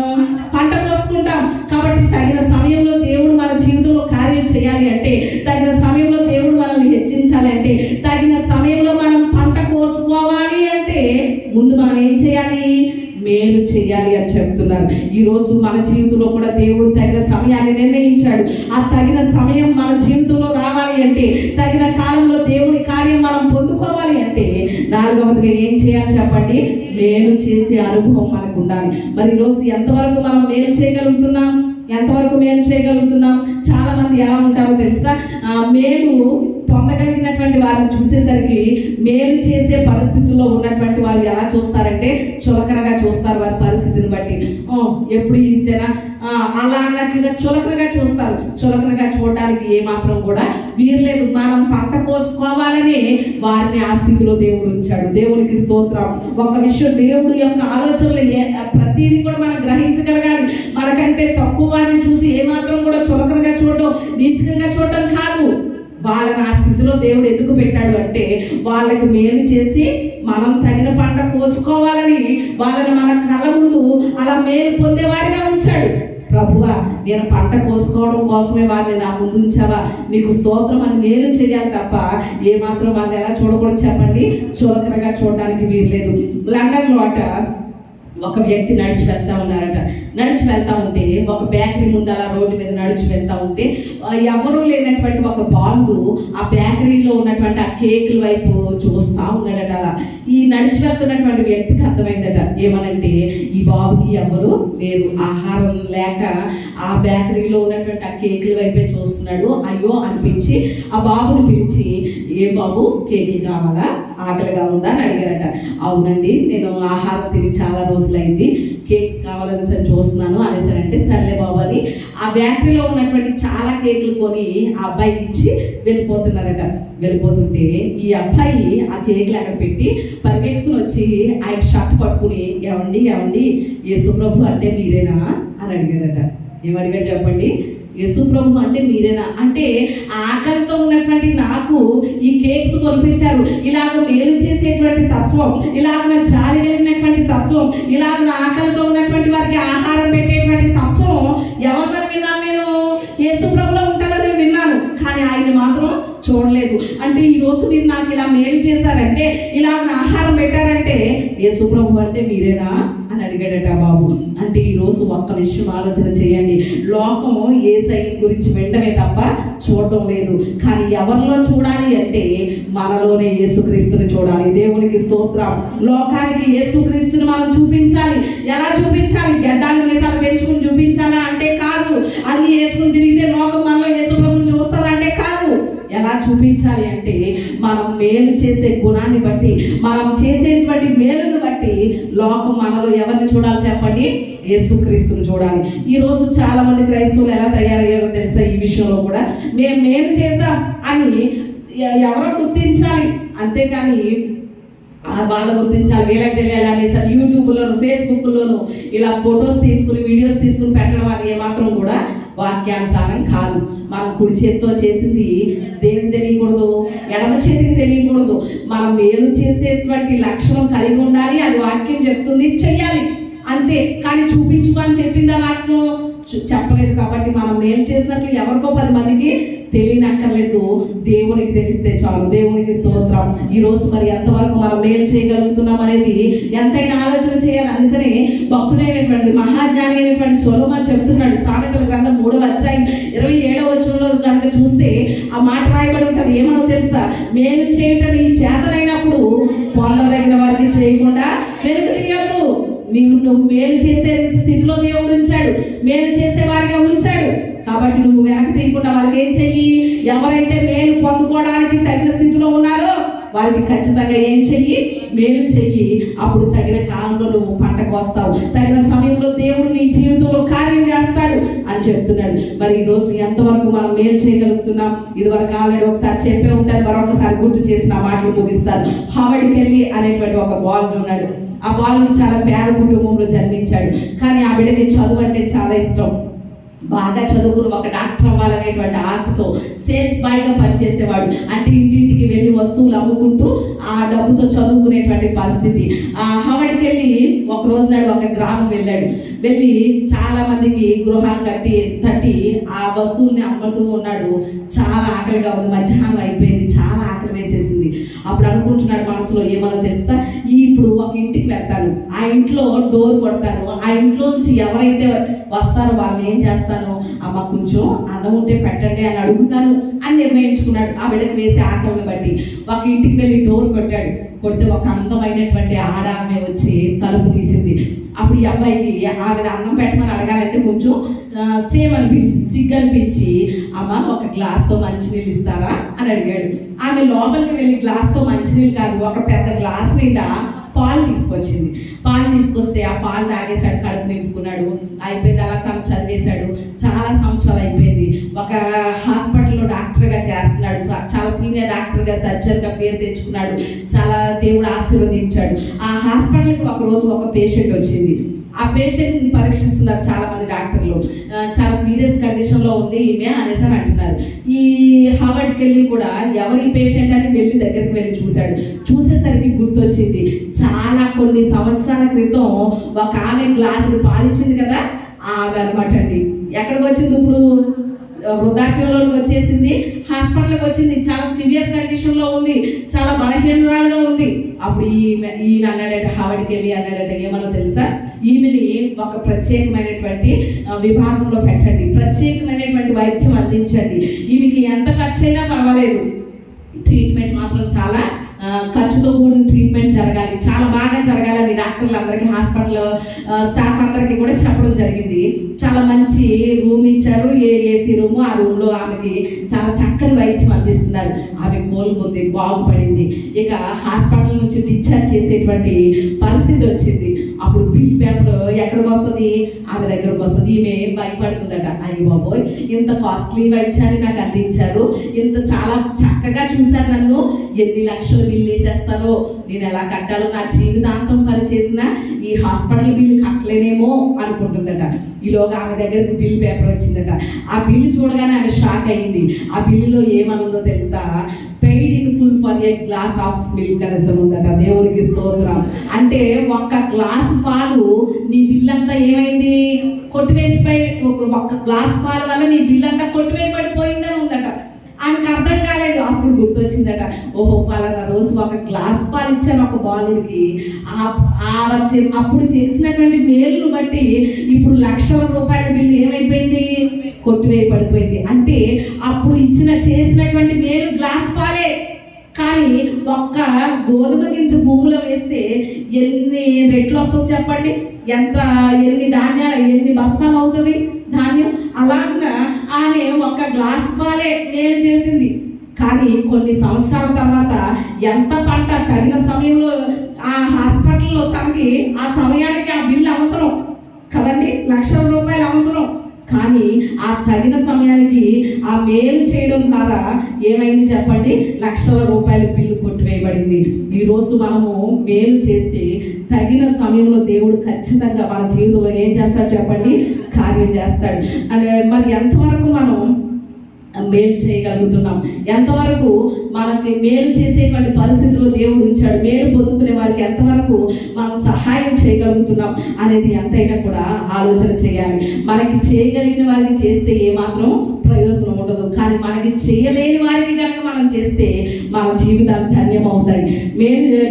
పంట కోసుకుంటాం. కాబట్టి తగిన సమయంలో దేవుడు మన జీవితంలో కార్యం చేయాలి అంటే, తగిన సమయంలో దేవుడు మనల్ని హెచ్చరించాలి అంటే, తగిన సమయంలో మనం పంట కోసుకోవాలి అంటే ముందు మనం ఏం చేయాలి? మేలు చేయాలి అని చెప్తున్నారు. ఈరోజు మన జీవితంలో కూడా దేవుడు తగిన సమయాన్ని నిర్ణయించాడు. ఆ తగిన సమయం మన జీవితంలో రావాలి అంటే, తగిన కాలంలో దేవుని కార్యం మనం పొందుకోవాలి అంటే, నాలుగవదిగా ఏం చేయాలి చెప్పండి? మేలు చేసే అనుభవం మనకు ఉండాలి. మరి ఈరోజు ఎంతవరకు మనం మేలు చేయగలుగుతున్నాం? ఎంతవరకు మేలు చేయగలుగుతున్నాం? చాలా మంది ఎలా ఉంటారో తెలుసా? మేలు పొందగలిగినటువంటి వారిని చూసేసరికి మేలు చేసే పరిస్థితుల్లో ఉన్నటువంటి వారు ఎలా చూస్తారంటే చులకనగా చూస్తారు. వారి పరిస్థితిని బట్టి ఎప్పుడు ఇదేనా అలా అన్నట్లుగా చులకనగా చూస్తారు. చులకనగా చూడడానికి ఏమాత్రం కూడా వీరలేదు. మనం పంట కోసుకోవాలని వారిని ఆ స్థితిలో దేవుడు ఉంచాడు. దేవునికి స్తోత్రం. ఒక విషయం, దేవుడు యొక్క ఆలోచనలు ప్రతిదీ కూడా మనం గ్రహించగలగాలి. మనకంటే తక్కువ వారిని చూసి ఏమాత్రం కూడా చులకనగా చూడడం, నీచకంగా చూడడం కాదు. వాళ్ళని ఆ స్థితిలో దేవుడు ఎందుకు పెట్టాడు అంటే, వాళ్ళకి మేలు చేసి మనం తగిన పంట కోసుకోవాలని వాళ్ళని మన కళ్ళ ముందు అలా మేలు పొందేవాడిగా ఉంచాడు. ప్రభువా, నేను పంట కోసుకోవడం కోసమే వారిని నా ముందు ఉంచావా, నీకు స్తోత్రం అని మేలు చేయాలి తప్ప ఏమాత్రం వాళ్ళు ఎలా చూడకూడదు చెప్పండి? చులకనగా చూడడానికి వీరలేదు. లండన్లో అట ఒక వ్యక్తి నడిచి వెళ్తా ఉన్నారట. నడిచి వెళ్తా ఉంటే ఒక బేకరీ ముందు అలా రోడ్డు మీద నడిచి వెళ్తా ఉంటే ఎవరూ లేనటువంటి ఒక బాలుడు ఆ బేకరీలో ఉన్నటువంటి ఆ కేకుల వైపు చూస్తూ ఉన్నాడట. అలా ఈ నడిచి వెళ్తున్నటువంటి వ్యక్తికి అర్థమైందట ఏమనంటే, ఈ బాబుకి ఎవరు లేరు, ఆహారం లేక ఆ బేకరీలో ఉన్నటువంటి ఆ కేకుల వైపే చూస్తున్నాడు. అయ్యో అనిపించి ఆ బాబుని పిలిచి, ఏ బాబు కేకులు కావాలా, ఆకలిగా ఉందా అని అడిగారట. అవునండి, నేను ఆహారం తిని చాలా రోజులైంది, కేక్స్ కావాలని సరే చూస్తున్నాను అనేసారంటే, సర్లే బాబు అని ఆ బేకరీలో ఉన్నటువంటి చాలా కేకులు కొని ఆ అబ్బాయికి ఇచ్చి వెళ్ళిపోతున్నారట. వెళ్ళిపోతుంటే ఈ అబ్బాయి ఆ కేకులు అక్కడ పెట్టి పరిగెట్టుకుని వచ్చి ఆయన షర్ట్ పట్టుకుని, ఏమండి ఏమండి యేసుప్రభు అంటే మీరేనా అని అడిగారట. ఏమడిగారు చెప్పండి? యేసుప్రభు అంటే మీరేనా అంటే, ఆకలితో ఉన్నటువంటి నాకు ఈ కేక్స్ కొనిపెట్టారు, ఇలాగ మేలు చేసేటువంటి తత్వం, ఇలాగ జాలి కలిగినటువంటి తత్వం, ఇలాగ ఆకలితో ఉన్నటువంటి వారికి ఆహారం పెట్టేటువంటి తత్వం ఎవరిని విన్నాను నేను? యేసుప్రభులో ఉంటుందని విన్నాను, కానీ ఆయన మాత్రం చూడలేదు. అంటే ఈరోజు మీరు నాకు ఇలా మేలు చేశారంటే, ఇలా ఆహారం పెట్టారంటే యేసుప్రభు అంటే మీరేనా అని అడిగాడట బాబు. అంటే ఈరోజు ఒక్క విషయం ఆలోచన చేయండి. లోకం యేసయ్య గురించి వినడమే తప్ప చూడటం లేదు. కానీ ఎవరిలో చూడాలి అంటే మనలోనే యేసుక్రీస్తుని చూడాలి. దేవునికి స్తోత్రం. లోకానికి యేసుక్రీస్తుని మనం చూపించాలి. ఎలా చూపించాలి? గడ్డాలు మీసాలు పెంచుకుని చూపించాలా అంటే కాదు. అది వేసుకుని తిరిగితే లోకం మనలో యేసుప్రభుని చూస్తుందంటే కాదు. ఎలా చూపించాలి అంటే మనం మేలు చేసే గుణాన్ని బట్టి, మనం చేసేటువంటి మేలును బట్టి లోకం మనలో ఎవరిని చూడాలి చెప్పండి? యేసుక్రీస్తుని చూడాలి. ఈరోజు చాలా మంది క్రైస్తవులు ఎలా తయారయ్యారో తెలుసా? ఈ విషయంలో కూడా మేము మేలు చేసాం అని ఎవరో గుర్తించాలి, అంతేకాని వాళ్ళు గుర్తించాలి, వీళ్ళకి తెలియాలి అనేసి యూట్యూబ్లోను ఫేస్బుక్లోను ఇలా ఫొటోస్ తీసుకుని వీడియోస్ తీసుకుని పెట్టడం అది ఏమాత్రం కూడా వాక్యానుసారం కాదు. మనం కుడి చేతితో చేసింది దేవుని తెలియకూడదు, ఎడమ చేతికి తెలియకూడదు. మనం మేలు చేసేటువంటి లక్షణం కలిగి ఉండాలి. అది వాక్యం చెప్తుంది, చెయ్యాలి అంతే. కానీ చూపించుకొని చెప్పిందా వాక్యం? చెప్పలేదు. కాబట్టి మనం మేలు చేసినట్లు ఎవరికో 10 మందికి తెలియనక్కర్లేదు, దేవునికి తెలిస్తే చాలు. దేవునికి స్తోత్రం. ఈరోజు మరి ఎంతవరకు మనం మేలు చేయగలుగుతున్నాం అనేది ఎంతైనా ఆలోచన చేయాలి. అందుకనే భక్తుడైనటువంటి మహాజ్ఞాని అయినటువంటి సొలొమోను చెప్తున్నాడు, సామెతల గ్రంథం 3వ అధ్యాయం 27వ వచనంలో కనుక చూస్తే ఆ మాట రాయబడి ఉంటుంది. ఏమనో తెలుసా? మేలు చేయటం నీ చేతనైనప్పుడు పొందదగిన వారికి చేయకుండా వెనుక తీయద్దు. నువ్వు మేలు చేసే స్థితిలో దేవుడు ఉంచాడు, మేలు చేసే వారిగా ఉంచాడు. కాబట్టి నువ్వు వెనక తీయకుండా వాళ్ళకి ఏం చెయ్యి? ఎవరైతే మేలు పొందుకోవడానికి తగిన స్థితిలో ఉన్నారో వారికి ఖచ్చితంగా ఏం చెయ్యి? మేలు చెయ్యి. అప్పుడు తగిన కాలంలో నువ్వు పంట కోస్తావు, తగిన సమయంలో దేవుడు నీ జీవితంలో కార్యం చేస్తాడు అని చెప్తున్నాడు. మరి ఈరోజు ఎంతవరకు మనం మేలు చేయగలుగుతున్నాం? ఇదివరకు ఆల్రెడీ ఒకసారి చెప్పే ఉంటారు, మరొకసారి గుర్తు చేసిన మాటలు ముగిస్తారు. హావర్డ్ కెల్లీ అనేటువంటి ఒక బాలుడు ఉన్నాడు. ఆ బాలుడు చాలా పేద కుటుంబంలో జన్మించాడు. కానీ ఆ బిడ్డకి చదువు అంటే చాలా ఇష్టం. బాగా చదువుకుని ఒక డాక్టర్ అవ్వాలనేటువంటి ఆశతో సేల్స్ బాయ్గా పనిచేసేవాడు. అంటే ఇంటింటికి వెళ్ళి వస్తువులు అమ్ముకుంటూ ఆ డబ్బుతో చదువుకునేటువంటి పరిస్థితి. హవార్డ్కి వెళ్ళి ఒక రోజు నాడు ఒక గ్రామం వెళ్ళి చాలా మందికి గృహాలు తట్టి ఆ వస్తువుల్ని అమ్ముతూ ఉన్నాడు. చాలా ఆకలిగా ఉంది, మధ్యాహ్నం అయిపోయింది, చాలా ఆకలి వేసేసింది. అప్పుడు అనుకుంటున్నాడు మనసులో, ఏమనో తెలుసా, ఇప్పుడు ఒక ఇంటికి వెళ్తాను, ఆ ఇంట్లో డోర్ కొడతాను, ఆ ఇంట్లోంచి ఎవరైతే వస్తారో వాళ్ళని ఏం చేస్తాను, అమ్మ కొంచెం అన్నం ఉంటే పెట్టండి అని అడుగుతాను అని నిర్ణయించుకున్నాడు. ఆ బిడ్డకు వేసే ఆకలిని బట్టి ఒక ఇంటికి వెళ్ళి డోర్ కొడితే ఒక అందమైనటువంటి ఆమె వచ్చి తలుపు తీసింది. అప్పుడు ఈ అబ్బాయికి ఆమె అన్నం పెట్టమని అడగాలంటే కొంచెం సేమ్ అనిపించింది, సిగ్గు అనిపించి, అమ్మ ఒక గ్లాస్తో మంచినీళ్ళు ఇస్తారా అని అడిగాడు. ఆమె లోపలికి వెళ్ళి గ్లాస్తో మంచినీళ్ళు కాదు, ఒక పెద్ద గ్లాస్ నిండా పాలు తీసుకొస్తే ఆ పాలు తాగేశాడు, కడుపు నింపుకున్నాడు. అయిపోయింది. అలా తను చదివేశాడు. చాలా సంవత్సరాలు అయిపోయింది. ఒక హాస్పిటల్లో డాక్టర్గా చేస్తున్నాడు. చాలా సీనియర్ డాక్టర్గా, సర్జన్గా పేరు తెచ్చుకున్నాడు. చాలా దేవుడు ఆశీర్వదించాడు. ఆ హాస్పిటల్కి ఒక రోజు ఒక పేషెంట్ వచ్చింది. ఆ పేషెంట్ని పరీక్షిస్తున్నారు చాలా మంది డాక్టర్లు. చాలా సీరియస్ కండిషన్లో ఉంది ఈమె అనేసి అని అంటున్నారు. ఈ హవార్డ్కి వెళ్ళి కూడా ఎవరి పేషెంట్ అని దగ్గరికి వెళ్ళి చూసేసరికి గుర్తొచ్చింది, చాలా కొన్ని సంవత్సరాల క్రితం ఒక ఆమె గ్లాసులు పాలిచ్చింది కదా, ఆమె అనమాట అండి. ఎక్కడికి వచ్చింది ఇప్పుడు? వృద్ధాప్యంలోకి వచ్చేసింది, హాస్పిటల్కి వచ్చింది. చాలా సివియర్ కండిషన్లో ఉంది, చాలా బలహీనరాలుగా ఉంది. అప్పుడు ఈయన అన్నాడట, హవార్డ్కి వెళ్ళి అన్నాడట, ఏమన్నా తెలుసా, ఈమెని ఒక ప్రత్యేకమైనటువంటి విభాగంలో పెట్టండి, ప్రత్యేకమైనటువంటి వైద్యం అందించండి, ఈమెకి ఎంత ఖర్చు అయినా పర్వాలేదు, ట్రీట్మెంట్ మాత్రం చాలా ఖర్చుతో కూడిన ట్రీట్మెంట్ జరగాలి, చాలా బాగా జరగాలని డాక్టర్లు అందరికీ, హాస్పిటల్ స్టాఫ్ అందరికీ కూడా చెప్పడం జరిగింది. చాలా మంచి రూమ్ ఇచ్చారు, ఏసీ రూమ్. ఆ రూమ్లో ఆమెకి చాలా చక్కని వైద్యం అందిస్తున్నారు. ఆమె కోలుకుంది, బాగుపడింది. ఇక హాస్పిటల్ నుంచి డిశ్చార్జ్ చేసేటువంటి పరిస్థితి వచ్చింది. అప్పుడు బిల్ పేపర్ ఎక్కడికి వస్తుంది? ఆమె దగ్గరకు వస్తుంది. ఈమె భయపడుతుందట, అయ్యి బాబోయ్, ఇంత కాస్ట్లీ వైద్యాన్ని నాకు అందించారు, ఇంత చాలా చక్కగా చూశారు నన్ను, ఎన్ని లక్షలు బిల్లు వేసేస్తారో, నేను ఎలా కట్టాలో, నా జీవితాంతం పనిచేసిన ఈ హాస్పిటల్ బిల్లు కట్టలేనేమో అనుకుంటుందట. ఈలోగా ఆమె దగ్గరికి బిల్ పేపర్ వచ్చిందట. ఆ బిల్లు చూడగానే ఆమె షాక్ అయింది. ఆ బిల్లులో ఏమనుందో తెలుసా, paid in full for a glass of milk అనేసి ఉందట. దేవునికి స్తోత్రం. అంటే ఒక్క గ్లాస్ పాలు నీ బిల్లంతా ఏమైంది, కొట్టివేసిపోయి, ఒక్క గ్లాస్ పాలు వల్ల నీ బిల్లంతా కొట్టివేయబడిపోయిందని ఉందట. ఆమెకు అర్థం కాలేదు. అప్పుడు గుర్తొచ్చిందట, ఓహో పలానా రోజు ఒక గ్లాస్ పాలు ఇచ్చాను ఒక బాలుడికి, అప్పుడు చేసినటువంటి మేలును బట్టి ఇప్పుడు లక్షల రూపాయల బిల్లు ఏమైపోయింది, కొట్టివేయబడిపోయింది. అంటే అప్పుడు చేసినటువంటి మేలు గ్లాస్ పాలే, కానీ ఒక్క గోధుమ గింజ భూమిలో వేస్తే ఎన్ని రెట్లు వస్తుంది చెప్పండి, ఎన్ని ధాన్యాలు, ఎన్ని బస్తాలు అవుతుంది ధాన్యం. అలాగా ఆమె ఒక్క గ్లాస్ పాలే నేను చేసింది, కానీ కొన్ని సంవత్సరాల తర్వాత ఎంత పంట, తగిన సమయంలో ఆ హాస్పిటల్లో తనకి ఆ సమయానికి ఆ బిల్లు అవసరం కదండి, లక్షల రూపాయలు అవసరం. కానీ ఆ తగిన సమయానికి ఆ మేలు చేయడం ద్వారా ఏమైంది చెప్పండి, లక్షల రూపాయల బిల్లు కొట్టివేయబడింది. ఈరోజు మనము మేలు చేస్తే తగిన సమయంలో దేవుడు ఖచ్చితంగా మన జీవితంలో ఏం చేస్తాడు చెప్పండి, కార్యం చేస్తాడు. అంటే మరి ఎంతవరకు మనం మేలు చేయగలుగుతున్నాం, ఎంతవరకు మనకి మేలు చేసేటువంటి పరిస్థితుల్లో దేవుడు ఉంచాడు, మేలు పొందుకునే వారికి ఎంతవరకు మనం సహాయం చేయగలుగుతున్నాం అనేది ఎంతైనా కూడా ఆలోచన చేయాలి. మనకి చేయగలిగిన వారికి చేస్తే ఏమాత్రం ప్రయోజనం ఉండదు, కానీ మనకి చేయలేని వారికి కనుక మనం చేస్తే మన జీవితాలు ధన్యమవుతాయి.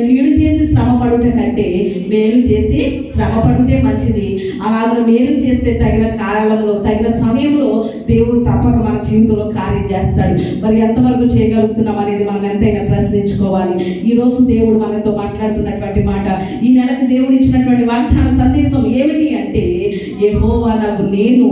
కీడు చేసి శ్రమ పడుట కంటే మేలు చేసి శ్రమ పడుటే మంచిది. అలాగే మేలు చేస్తే తగిన కాలంలో, తగిన సమయంలో దేవుడు తప్పక మన జీవితంలో కార్యం చేస్తాడు. మరి ఎంతవరకు చేయగలుగుతున్నాం అనేది మనం ఎంతైనా ప్రశ్నించుకోవాలి. ఈరోజు దేవుడు మనతో మాట్లాడుతున్నటువంటి మాట, ఈ నెలకు దేవుడు ఇచ్చినటువంటి వాగ్దాన సందేశం ఏమిటి అంటే, యెహోవానగు నేను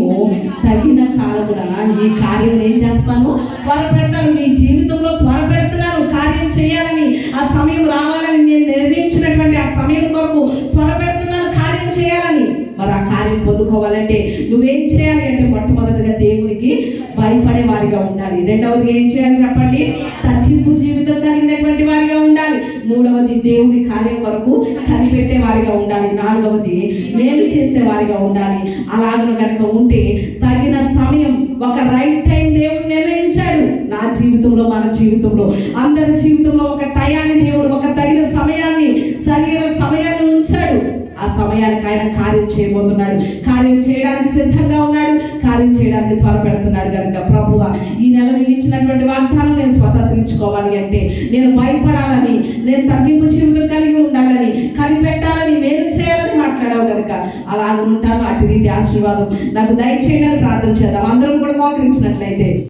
తగిన కాలమున ఈ కార్యం ఏం చేస్తాను, త్వరపెడతాను. నీ జీవితంలో త్వరపెడుతున్నాను కార్యం చేయాలని, ఆ సమయం రావాలని నేను నిర్ణయించినటువంటి ఆ సమయం కొరకు త్వరపెడుతున్నాను కార్యం చేయాలని. మరి ఆ కార్యం పొందుకోవాలంటే నువ్వేం చేయాలి అంటే, మొట్టమొదటిగా దేవునికి భయపడే వారిగా ఉండాలి. రెండవదిగా ఏం చేయాలి చెప్పండి, తగ్గింపు జీవితం కలిగినటువంటి వారిగా ఉండాలి. మూడవది దేవుని కార్యం కొరకు కనిపెట్టే వారిగా ఉండాలి. 4వది మేలు చేసే వారిగా ఉండాలి. అలాగను కనుక ఉంటే తగిన సమయం, ఒక రైట్ టైం దేవుడు నిర్ణయించాడు. నా జీవితంలో, మన జీవితంలో, అందరి జీవితంలో ఒక టయాన్ని దేవుడు, ఒక తగిన సమయాన్ని, సరైన సమయాన్ని ఉంచాడు. ఆ సమయానికి ఆయన కార్యం చేయబోతున్నాడు. కార్యం చేయడానికి సిద్ధంగా ఉన్నాడు. కార్యం చేయడానికి త్వరపెడుతున్నాడు. కనుక ప్రభువా, ఈ నెల నీవు ఇచ్చినటువంటి వాగ్దానం నేను స్వతంత్రించుకోవాలి అంటే, నేను భయపడాలని, నేను తగ్గింపు జీవితం కలిగి ఉండాలని, కనిపెట్టాలని, మేలు చేయాలని మాట్లాడావు కనుక అలాగ ఉంటాను. అటు రీతి ఆశీర్వాదం నాకు దయచేయడానికి ప్రార్థన చేద్దాం. అందరం కూడా మోకరించినట్లయితే